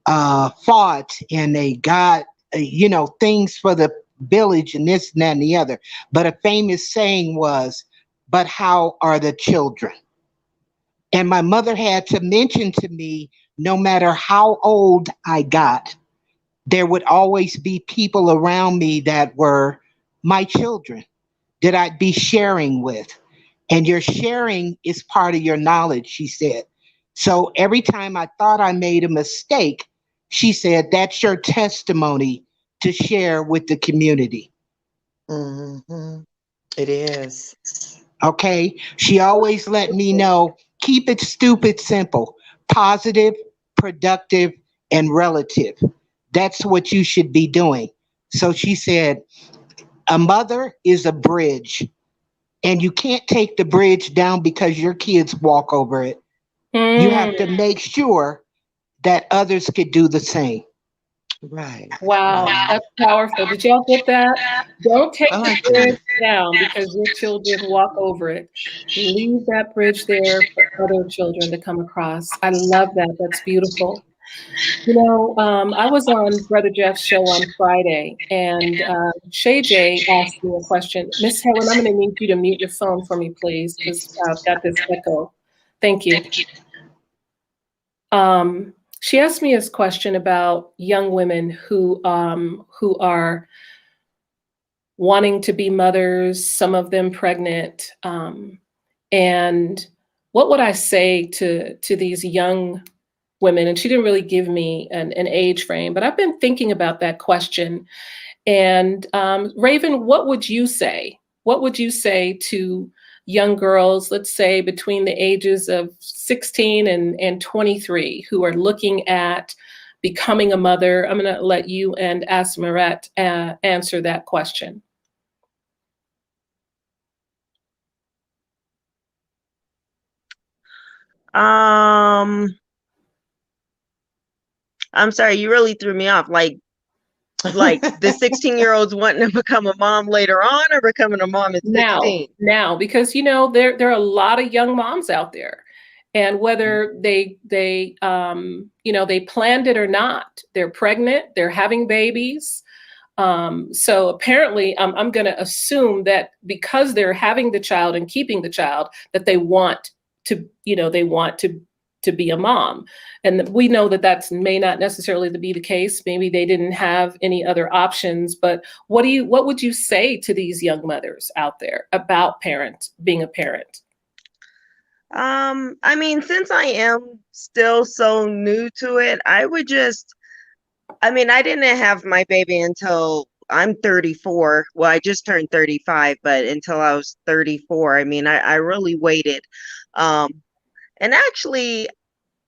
fought and they got, things for the village and this and that and the other. But a famous saying was, but how are the children? And my mother had to mention to me, no matter how old I got, there would always be people around me that were my children that I'd be sharing with. And your sharing is part of your knowledge, she said. So every time I thought I made a mistake, she said, that's your testimony to share with the community. Mm-hmm. It is. Okay. She always let me know, keep it stupid simple, positive, productive, and relative. That's what you should be doing. So she said, a mother is a bridge, and you can't take the bridge down because your kids walk over it. You have to make sure that others could do the same. Right. Wow, Right. that's powerful. Did y'all get that? Don't take I the like bridge that. down because your children walk over it. Leave that bridge there for other children to come across. I love that. That's beautiful. You know, I was on Brother Jeff's show on Friday, and Shay J asked me a question. Miss Helen, I'm going to need you to mute your phone for me, please, because I've got this echo. Thank you. She asked me this question about young women who are wanting to be mothers, some of them pregnant, and what would I say to these young women? And she didn't really give me an age frame, but I've been thinking about that question. And Raven, what would you say? What would you say to young girls, let's say between the ages of 16 and 23, who are looking at becoming a mother? I'm going to let you and Asmaret answer that question. I'm sorry, you really threw me off. Like the 16-year-olds wanting to become a mom later on, or becoming a mom at 16? Now, because you know there are a lot of young moms out there, and whether they you know, they planned it or not, they're pregnant, they're having babies. So apparently, I'm going to assume that because they're having the child and keeping the child, that they want to, you know, they want to be a mom. And we know that that may not necessarily be the case. Maybe they didn't have any other options. But what would you say to these young mothers out there about being a parent? I mean, since I am still so new to it, I mean, I didn't have my baby until I'm 34. Well, I just turned 35, but until I was 34, I mean, I really waited. And actually,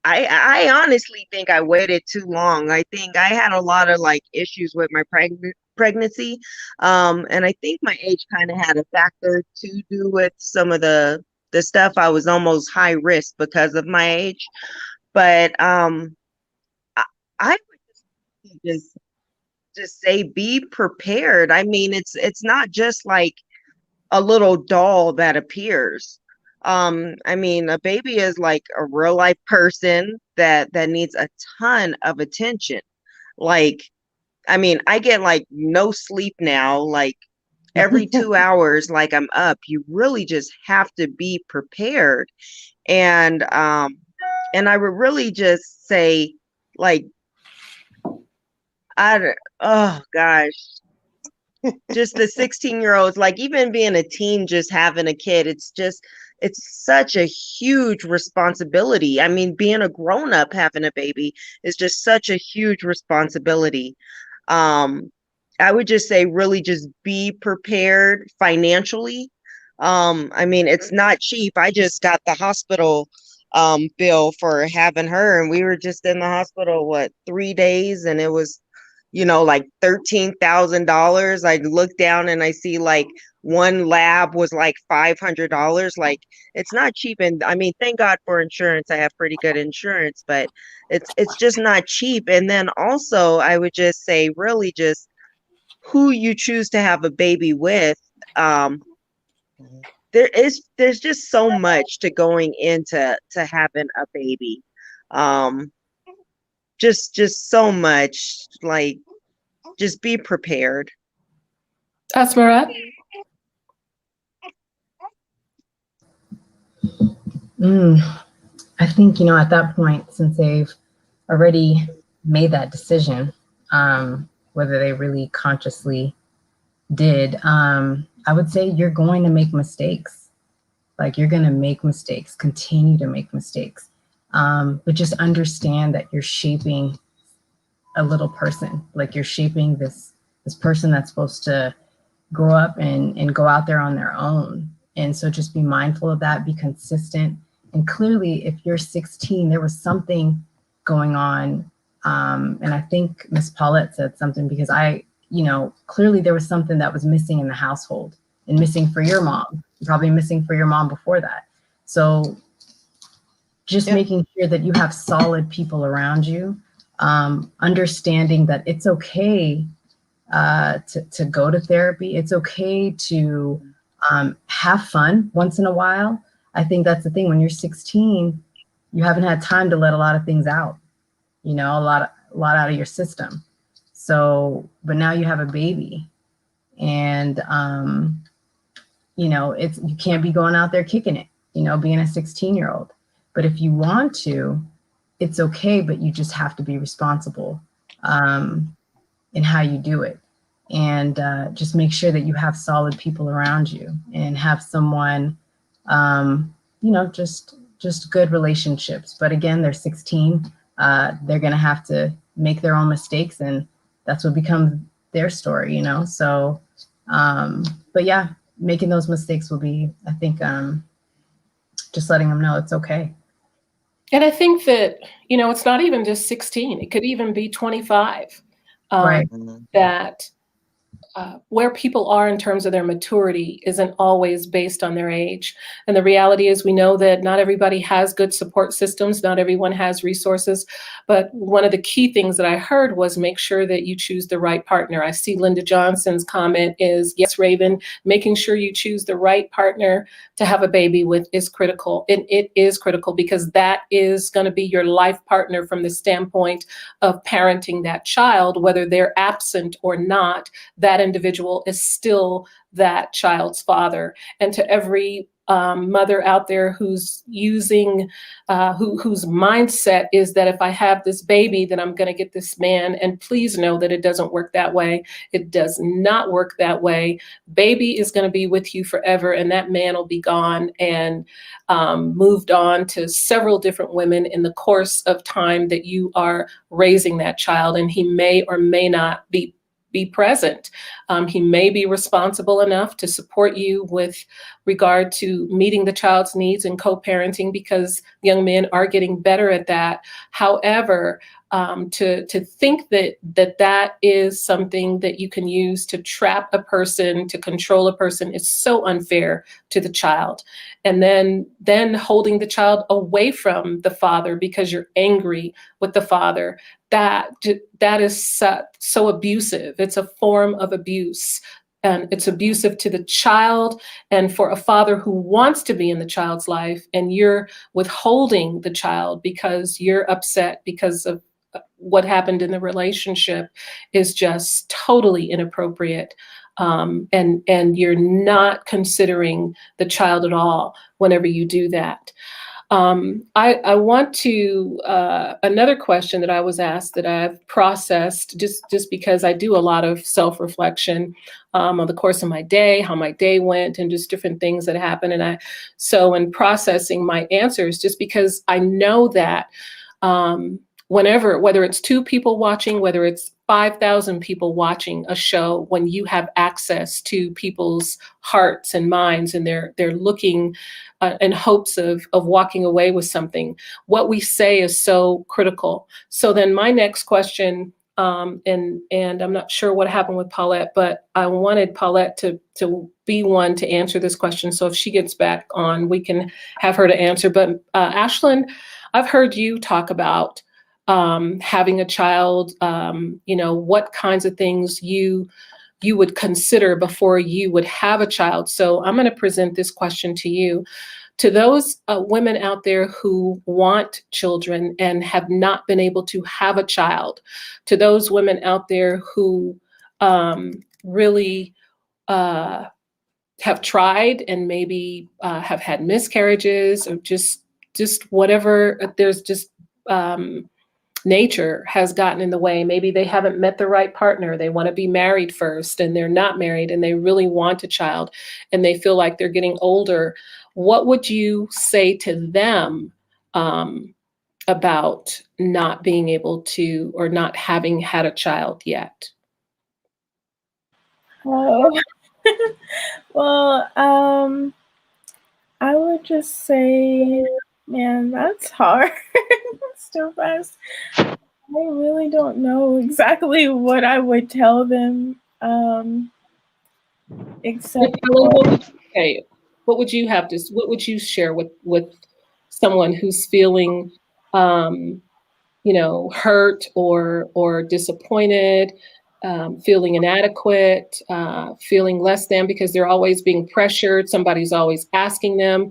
I honestly think I waited too long. I think I had a lot of like issues with my pregnancy. And I think my age kind of had a factor to do with some of the stuff. I was almost high risk because of my age. But I would just say be prepared. I mean, it's not just like a little doll that appears. I mean, a baby is like a real life person that needs a ton of attention. Like, I mean, I get like no sleep now, like every 2 hours, like I'm up. You really just have to be prepared. And I would really just say, like, oh gosh, just the 16-year-olds, like even being a teen, just having a kid, it's such a huge responsibility. I mean, being a grown-up having a baby is just such a huge responsibility. um I would just say really just be prepared financially. I mean, it's not cheap. I just got the hospital bill for having her, and we were just in the hospital, what, 3 days, and it was, you know, like $13,000. I look down and I see like one lab was like $500. Like, it's not cheap. And I mean, thank God for insurance. I have pretty good insurance, but it's just not cheap. And then also, I would just say really just who you choose to have a baby with. Um, there's just so much to going into having a baby. Um, just so much, like, just be prepared. Asmarat? I think, at that point, since they've already made that decision, whether they really consciously did, I would say you're going to make mistakes. Like, you're going to make mistakes, continue to make mistakes. But just understand that you're shaping a little person. Like, you're shaping this person that's supposed to grow up and go out there on their own. And so just be mindful of that, be consistent. And clearly, if you're 16, there was something going on. And I think Miss Paulette said something, because clearly there was something that was missing in the household, and missing for your mom, probably missing for your mom before that. So just making sure that you have solid people around you, understanding that it's okay to go to therapy. It's okay to have fun once in a while. I think that's the thing. When you're 16, you haven't had time to let a lot of things out, a lot out of your system. So, but now you have a baby, and you can't be going out there kicking it, being a 16-year-old. But if you want to, it's okay, but you just have to be responsible in how you do it. And just make sure that you have solid people around you, and have someone, just good relationships. But again, they're 16. They're going to have to make their own mistakes, and that's what becomes their story, So, but yeah, making those mistakes will be, I think, just letting them know it's okay. And I think that, it's not even just 16. It could even be 25. Right. That where people are in terms of their maturity isn't always based on their age. And the reality is, we know that not everybody has good support systems. Not everyone has resources. But one of the key things that I heard was make sure that you choose the right partner. I see Linda Johnson's comment is, yes, Raven, making sure you choose the right partner to have a baby with is critical. And it is critical, because that is going to be your life partner from the standpoint of parenting that child, whether they're absent or not. That individual is still that child's father. And to every mother out there who's using, whose mindset is that if I have this baby, then I'm going to get this man. And please know that it doesn't work that way. It does not work that way. Baby is going to be with you forever, and that man will be gone and moved on to several different women in the course of time that you are raising that child. And he may or may not be present. He may be responsible enough to support you with regard to meeting the child's needs and co-parenting, because young men are getting better at that. However, to think that is something that you can use to trap a person, to control a person, is so unfair to the child. And then holding the child away from the father because you're angry with the father, that is so abusive. It's a form of abuse. And it's abusive to the child, and for a father who wants to be in the child's life, and you're withholding the child because you're upset because of what happened in the relationship, is just totally inappropriate. And you're not considering the child at all whenever you do that. I want to, another question that I was asked that I've processed just because I do a lot of self-reflection on the course of my day, how my day went, and just different things that happen. And so in processing my answers, just because I know that whether it's 2 people watching, whether it's 5,000 people watching a show, when you have access to people's hearts and minds, and they're looking in hopes of walking away with something, what we say is so critical. So then my next question, and I'm not sure what happened with Paulette, but I wanted Paulette to be one to answer this question. So if she gets back on, we can have her to answer. But Ashlyn, I've heard you talk about having a child, what kinds of things you would consider before you would have a child. So I'm going to present this question to you. To those women out there who want children and have not been able to have a child, to those women out there who really have tried and maybe have had miscarriages or just whatever. There's just nature has gotten in the way. Maybe they haven't met the right partner. They want to be married first and they're not married and they really want a child and they feel like they're getting older. What would you say to them about not being able to or not having had a child yet? Oh. Well, I would just say, man, that's hard. Still fast. I really don't know exactly what I would tell them, except What would you say? What would you have to? What would you share with someone who's feeling, hurt or disappointed, feeling inadequate, feeling less than because they're always being pressured. Somebody's always asking them,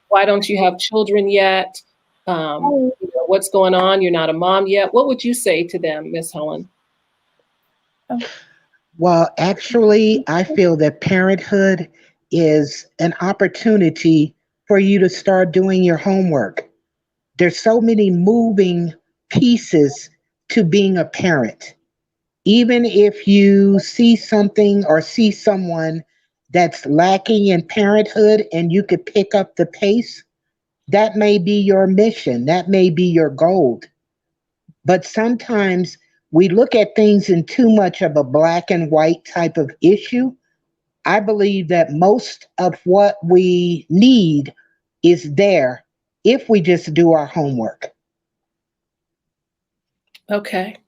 why don't you have children yet? What's going on? You're not a mom yet. What would you say to them, Miss Helen? Well, actually, I feel that parenthood is an opportunity for you to start doing your homework. There's so many moving pieces to being a parent. Even if you see something or see someone that's lacking in parenthood and you could pick up the pace, that may be your mission, that may be your goal. But sometimes we look at things in too much of a black and white type of issue. I believe that most of what we need is there if we just do our homework. Okay.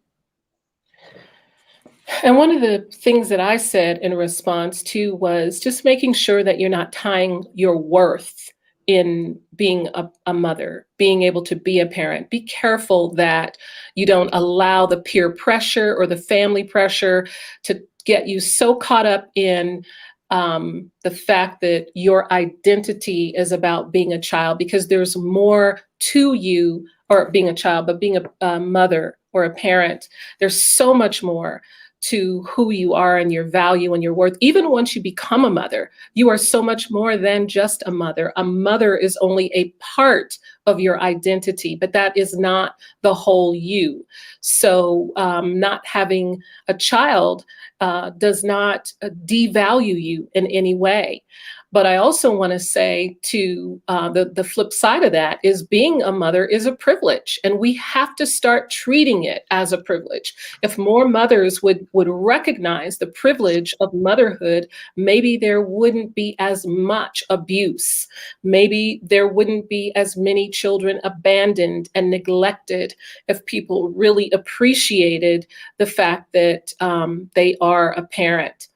And one of the things that I said in response to was just making sure that you're not tying your worth in being a mother, being able to be a parent. Be careful that you don't allow the peer pressure or the family pressure to get you so caught up in the fact that your identity is about being a child, because there's more to you, or being a child, but being a mother or a parent. There's so much more to who you are and your value and your worth. Even once you become a mother, you are so much more than just a mother. A mother is only a part of your identity, but that is not the whole you. So not having a child does not devalue you in any way. But I also want to say to the flip side of that is being a mother is a privilege, and we have to start treating it as a privilege. If more mothers would recognize the privilege of motherhood, maybe there wouldn't be as much abuse. Maybe there wouldn't be as many children abandoned and neglected if people really appreciated the fact that they are a parent.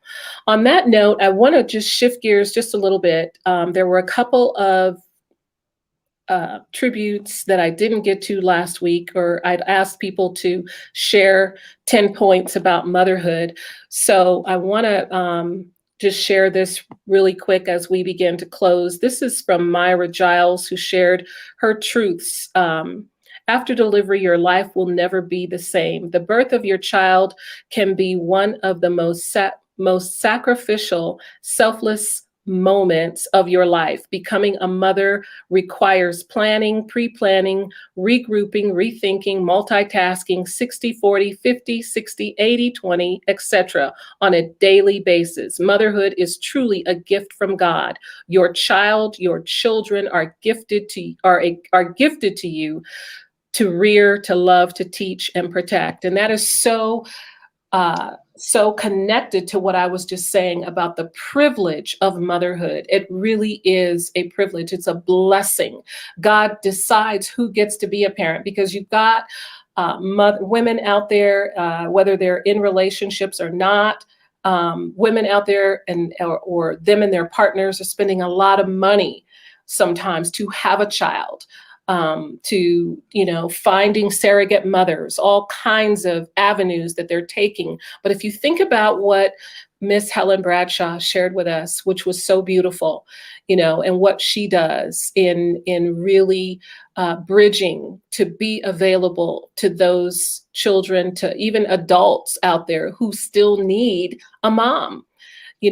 On that note, I want to just shift gears just a little bit. There were a couple of tributes that I didn't get to last week, or I'd asked people to share 10 points about motherhood. So I want to just share this really quick as we begin to close. This is from Myra Giles, who shared her truths. After delivery, your life will never be the same. The birth of your child can be one of the most sacrificial, selfless moments of your life. Becoming a mother requires planning, pre-planning, regrouping, rethinking, multitasking, 60-40, 50-60, 80-20, etc. on a daily basis. Motherhood is truly a gift from God. Your children are gifted to you to rear, to love, to teach, and protect. And that is so connected to what I was just saying about the privilege of motherhood. It really is a privilege. It's a blessing. God decides who gets to be a parent, because you've got women out there, whether they're in relationships or not, women out there or them and their partners are spending a lot of money sometimes to have a child. To finding surrogate mothers, all kinds of avenues that they're taking. But if you think about what Miss Helen Bradshaw shared with us, which was so beautiful, and what she does in really bridging to be available to those children, to even adults out there who still need a mom.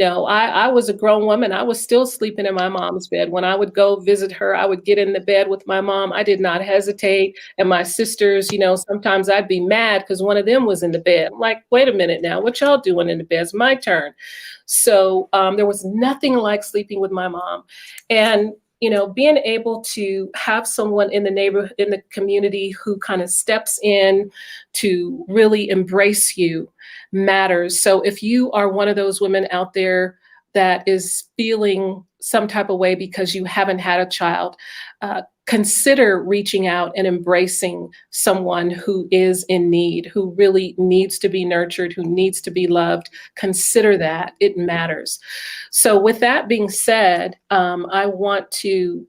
I was a grown woman. I was still sleeping in my mom's bed. When I would go visit her, I would get in the bed with my mom. I did not hesitate. And my sisters, sometimes I'd be mad because one of them was in the bed. I'm like, wait a minute now, what y'all doing in the bed? It's my turn. So there was nothing like sleeping with my mom. And being able to have someone in the neighborhood, in the community who kind of steps in to really embrace you matters. So if you are one of those women out there that is feeling some type of way because you haven't had a child, consider reaching out and embracing someone who is in need, who really needs to be nurtured, who needs to be loved. Consider that. It matters. So with that being said, I want to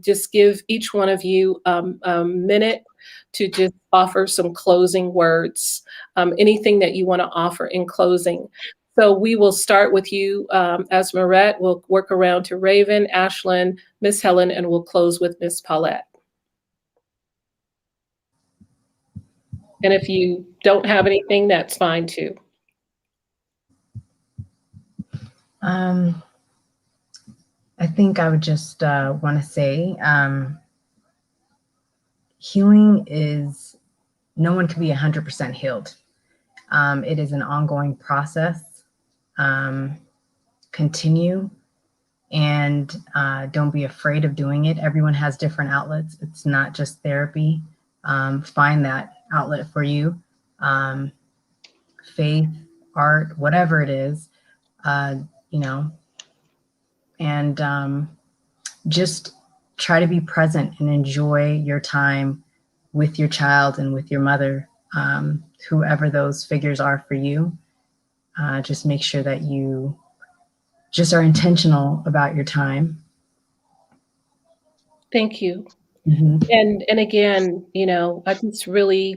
just give each one of you a minute to just offer some closing words, anything that you want to offer in closing. So we will start with you, Esmerette. We'll work around to Raven, Ashlyn, Miss Helen, and we'll close with Miss Paulette. And if you don't have anything, that's fine too. I think I would just want to say healing is, no one can be 100% healed. It is an ongoing process. Continue, and don't be afraid of doing it. Everyone has different outlets. It's not just therapy. Find that outlet for you. Faith, art, whatever it is, and just try to be present and enjoy your time with your child and with your mother, whoever those figures are for you. Just make sure that you just are intentional about your time. Thank you. Mm-hmm. And again, I just really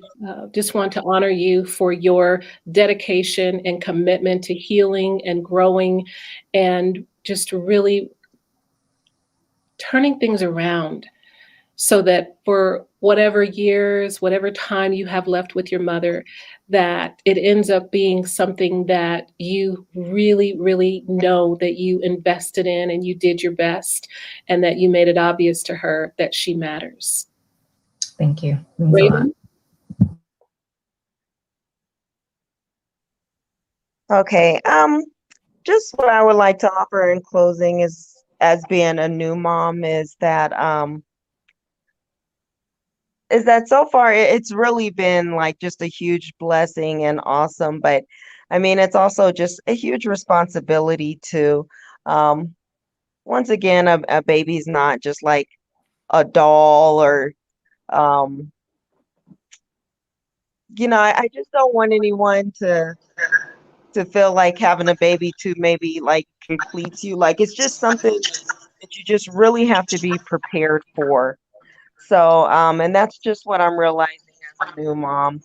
just want to honor you for your dedication and commitment to healing and growing and just really turning things around so that for whatever years, whatever time you have left with your mother, that it ends up being something that you really, really know that you invested in and you did your best and that you made it obvious to her that she matters. Thank you. Means Raven? Okay. Just what I would like to offer in closing is, as being a new mom, is that so far it's really been like just a huge blessing and awesome. But I mean, it's also just a huge responsibility to, once again, a baby's not just like a doll or, I just don't want anyone to feel like having a baby to maybe like completes you. Like, it's just something that you just really have to be prepared for. So, and that's just what I'm realizing as a new mom.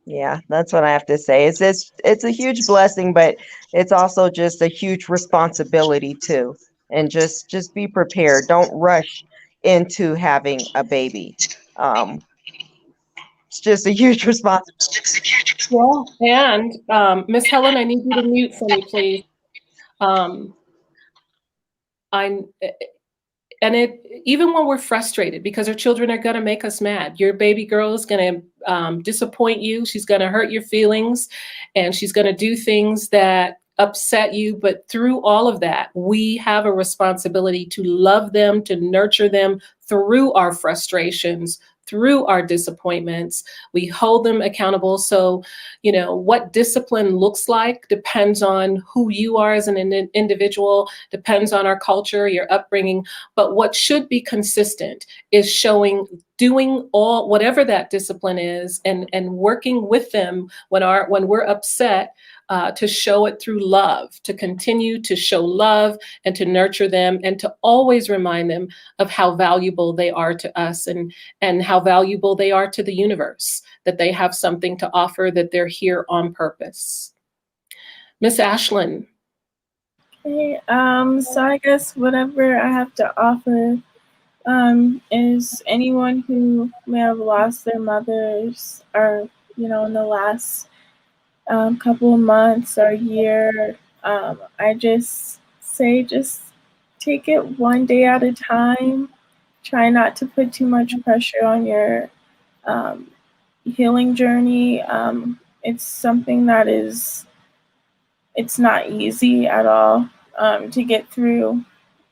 Yeah, that's what I have to say. It's a huge blessing, but it's also just a huge responsibility too. And just be prepared. Don't rush into having a baby. It's just a huge responsibility. Well, and Miss Helen, I need you to mute for me, please. Even when we're frustrated, because our children are going to make us mad, your baby girl is going to disappoint you. She's going to hurt your feelings, and she's going to do things that upset you. But through all of that, we have a responsibility to love them, to nurture them through our frustrations, through our disappointments. We hold them accountable. So, what discipline looks like depends on who you are as an individual, depends on our culture, your upbringing. But what should be consistent is doing whatever that discipline is, and working with them when we're upset, to show it through love, to continue to show love and to nurture them, and to always remind them of how valuable they are to us and how valuable they are to the universe, that they have something to offer, that they're here on purpose. Miss Ashlyn. Okay, so I guess whatever I have to offer is anyone who may have lost their mothers, or in the last couple of months or a year, I just say just take it one day at a time. Try not to put too much pressure on your um, healing journey. It's something that it's not easy at all to get through.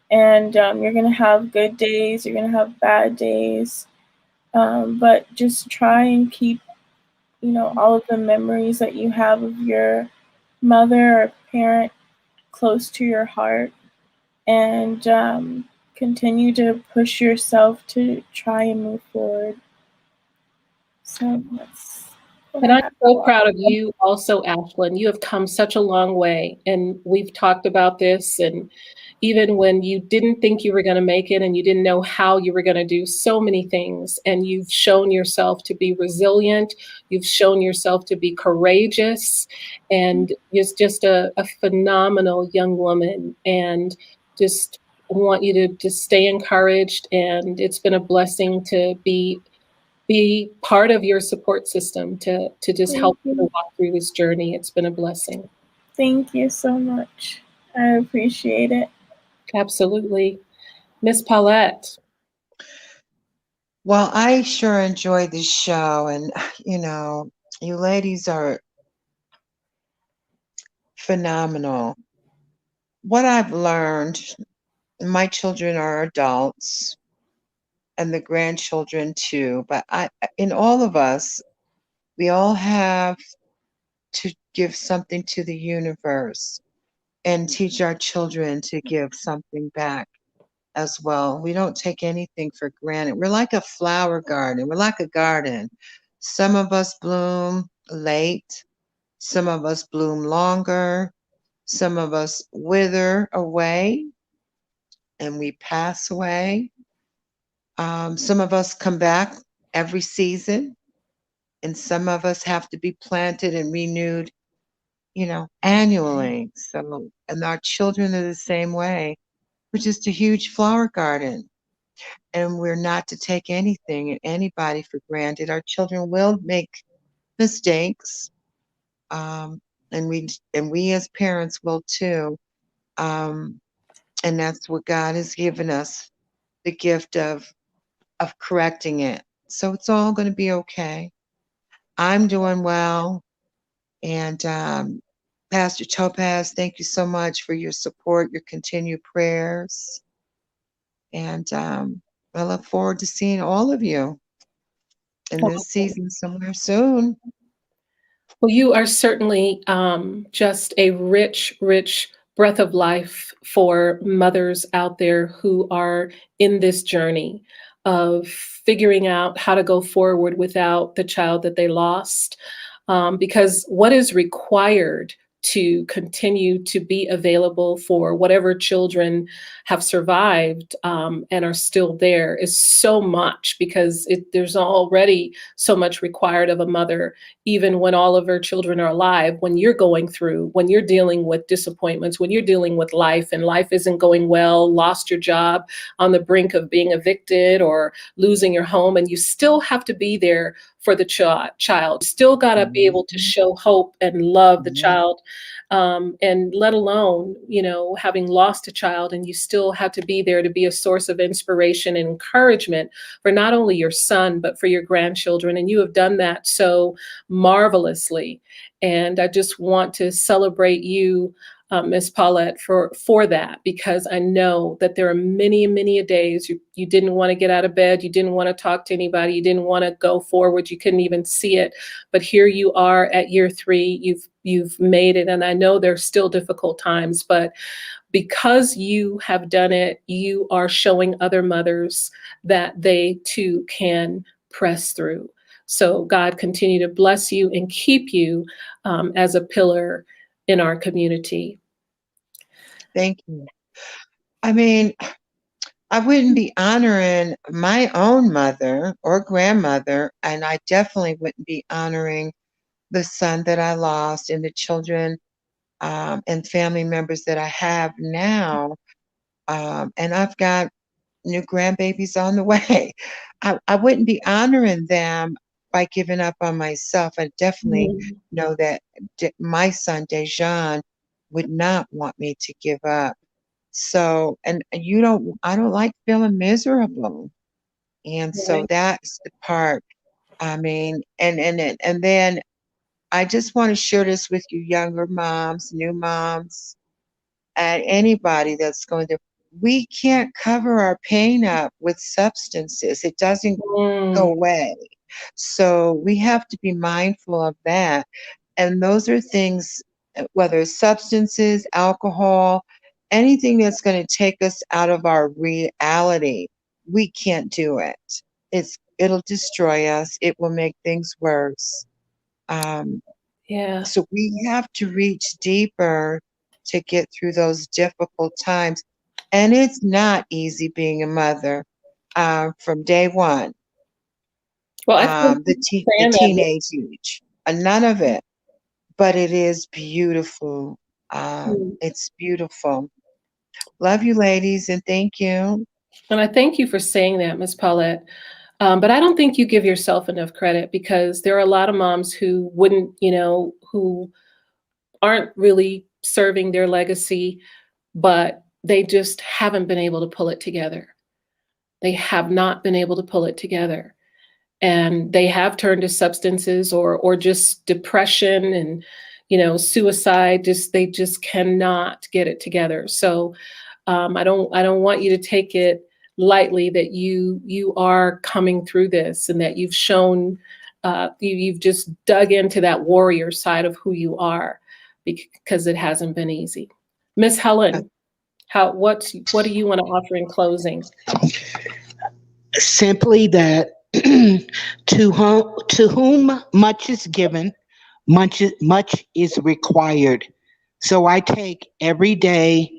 And you're going to have good days, you're going to have bad days. But just try and keep, all of the memories that you have of your mother or parent close to your heart, and continue to push yourself to try and move forward. So that's what And I I'm have. so proud of you also, Ashlyn. You have come such a long way. And we've talked about this. And even when you didn't think you were going to make it and you didn't know how you were going to do so many things, and you've shown yourself to be resilient, you've shown yourself to be courageous, and you're just a phenomenal young woman. And just want you to just stay encouraged. And it's been a blessing to be part of your support system to just Thank help you to you. walk through this journey. It's been a blessing. Thank you so much. I appreciate it. Absolutely. Miss Paulette. Well, I sure enjoyed this show, and you ladies are phenomenal. What I've learned, my children are adults and the grandchildren too, but in all of us, we all have to give something to the universe and teach our children to give something back as well. We don't take anything for granted. We're like a flower garden. We're like a garden. Some of us bloom late. Some of us bloom longer. Some of us wither away and we pass away. Some of us come back every season, and some of us have to be planted and renewed, annually. So, and our children are the same way. We're just a huge flower garden, and we're not to take anything and anybody for granted. Our children will make mistakes, um, and we as parents will too. Um, and that's what God has given us, the gift of correcting it. So it's all going to be okay. I'm doing well. And Pastor Topazz, thank you so much for your support, your continued prayers. And I look forward to seeing all of you in this season somewhere soon. Well, you are certainly just a rich, rich breath of life for mothers out there who are in this journey of figuring out how to go forward without the child that they lost. Because what is required to continue to be available for whatever children have survived and are still there is so much, because there's already so much required of a mother, even when all of her children are alive. When you're going through, when you're dealing with disappointments, when you're dealing with life and life isn't going well, lost your job, on the brink of being evicted or losing your home, and you still have to be there for the child. Still got to be able to show hope and love the child. And let alone, having lost a child, and you still have to be there to be a source of inspiration and encouragement for not only your son, but for your grandchildren. And you have done that so marvelously. And I just want to celebrate you, Miss Paulette, for that, because I know that there are many, many days you didn't want to get out of bed, you didn't want to talk to anybody, you didn't want to go forward, you couldn't even see it. But here you are at year 3, you've made it. And I know there's still difficult times, but because you have done it, you are showing other mothers that they too can press through. So God continue to bless you and keep you as a pillar in our community. Thank you. I mean, I wouldn't be honoring my own mother or grandmother, and I definitely wouldn't be honoring the son that I lost and the children and family members that I have now. And I've got new grandbabies on the way. I wouldn't be honoring them by giving up on myself. I definitely know that my son Dejan would not want me to give up. So, and I don't like feeling miserable. And so that's the part. I mean, and then I just want to share this with you, younger moms, new moms, and anybody that's going to. We can't cover our pain up with substances. It doesn't go away. So we have to be mindful of that. And those are things, whether it's substances, alcohol, anything that's going to take us out of our reality, we can't do it. It'll destroy us. It will make things worse. So we have to reach deeper to get through those difficult times. And it's not easy being a mother from day one. Well, The teenage age, none of it, but it is beautiful. It's beautiful. Love you, ladies, and thank you. And I thank you for saying that, Miss Paulette. But I don't think you give yourself enough credit, because there are a lot of moms who wouldn't, who aren't really serving their legacy, but they just haven't been able to pull it together. They have not been able to pull it together. And they have turned to substances or just depression and, suicide. They just cannot get it together. So I don't want you to take it lightly that you are coming through this, and that you've shown you've just dug into that warrior side of who you are, because it hasn't been easy. Miss Helen, what do you want to offer in closing? Simply that to whom much is given, much is required. So I take every day,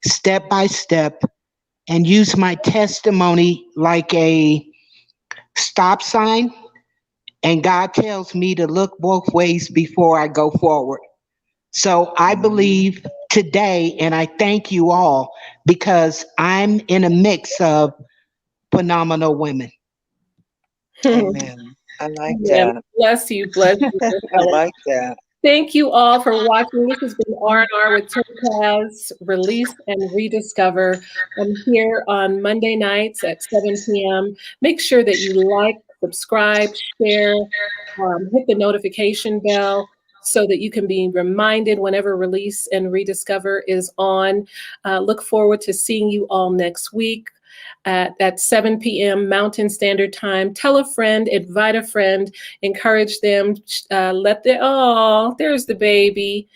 step by step, and use my testimony like a stop sign. And God tells me to look both ways before I go forward. So I believe today, and I thank you all, because I'm in a mix of phenomenal women. Amen. I like that. Bless you, Miss I Helen. like that. Thank you all for watching. This has been R&R with Topazz, Release and Rediscover. I'm here on Monday nights at 7 p.m. Make sure that you like, subscribe, share, hit the notification bell so that you can be reminded whenever Release and Rediscover is on. Look forward to seeing you all next week at 7 p.m. Mountain Standard Time. Tell a friend, invite a friend, encourage them, there's the baby.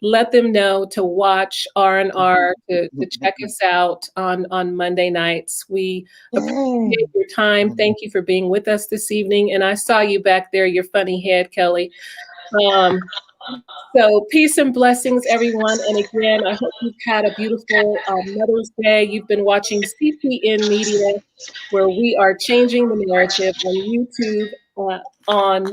Let them know to watch R&R, to check us out on Monday nights. We appreciate your time. Thank you for being with us this evening. And I saw you back there, your funny head, Kelly. So peace and blessings, everyone. And again, I hope you've had a beautiful Mother's Day. You've been watching CPN Media, where we are changing the narrative on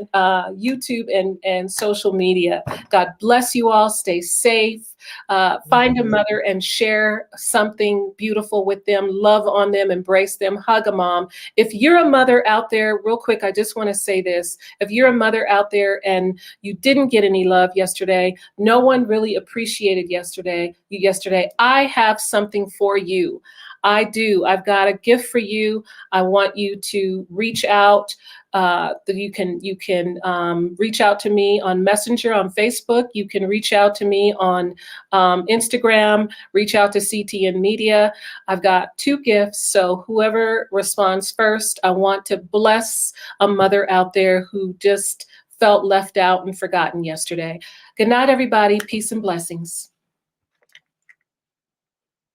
YouTube and social media. God bless you all. Stay safe. Find a mother and share something beautiful with them. Love on them, embrace them, hug a mom. If you're a mother out there, real quick, I just want to say this. If you're a mother out there and you didn't get any love yesterday, no one really appreciated you yesterday, I have something for you. I do. I've got a gift for you. I want you to reach out. You can reach out to me on Messenger, on Facebook. You can reach out to me on Instagram. Reach out to CTN Media. I've got 2 gifts. So whoever responds first, I want to bless a mother out there who just felt left out and forgotten yesterday. Good night, everybody. Peace and blessings.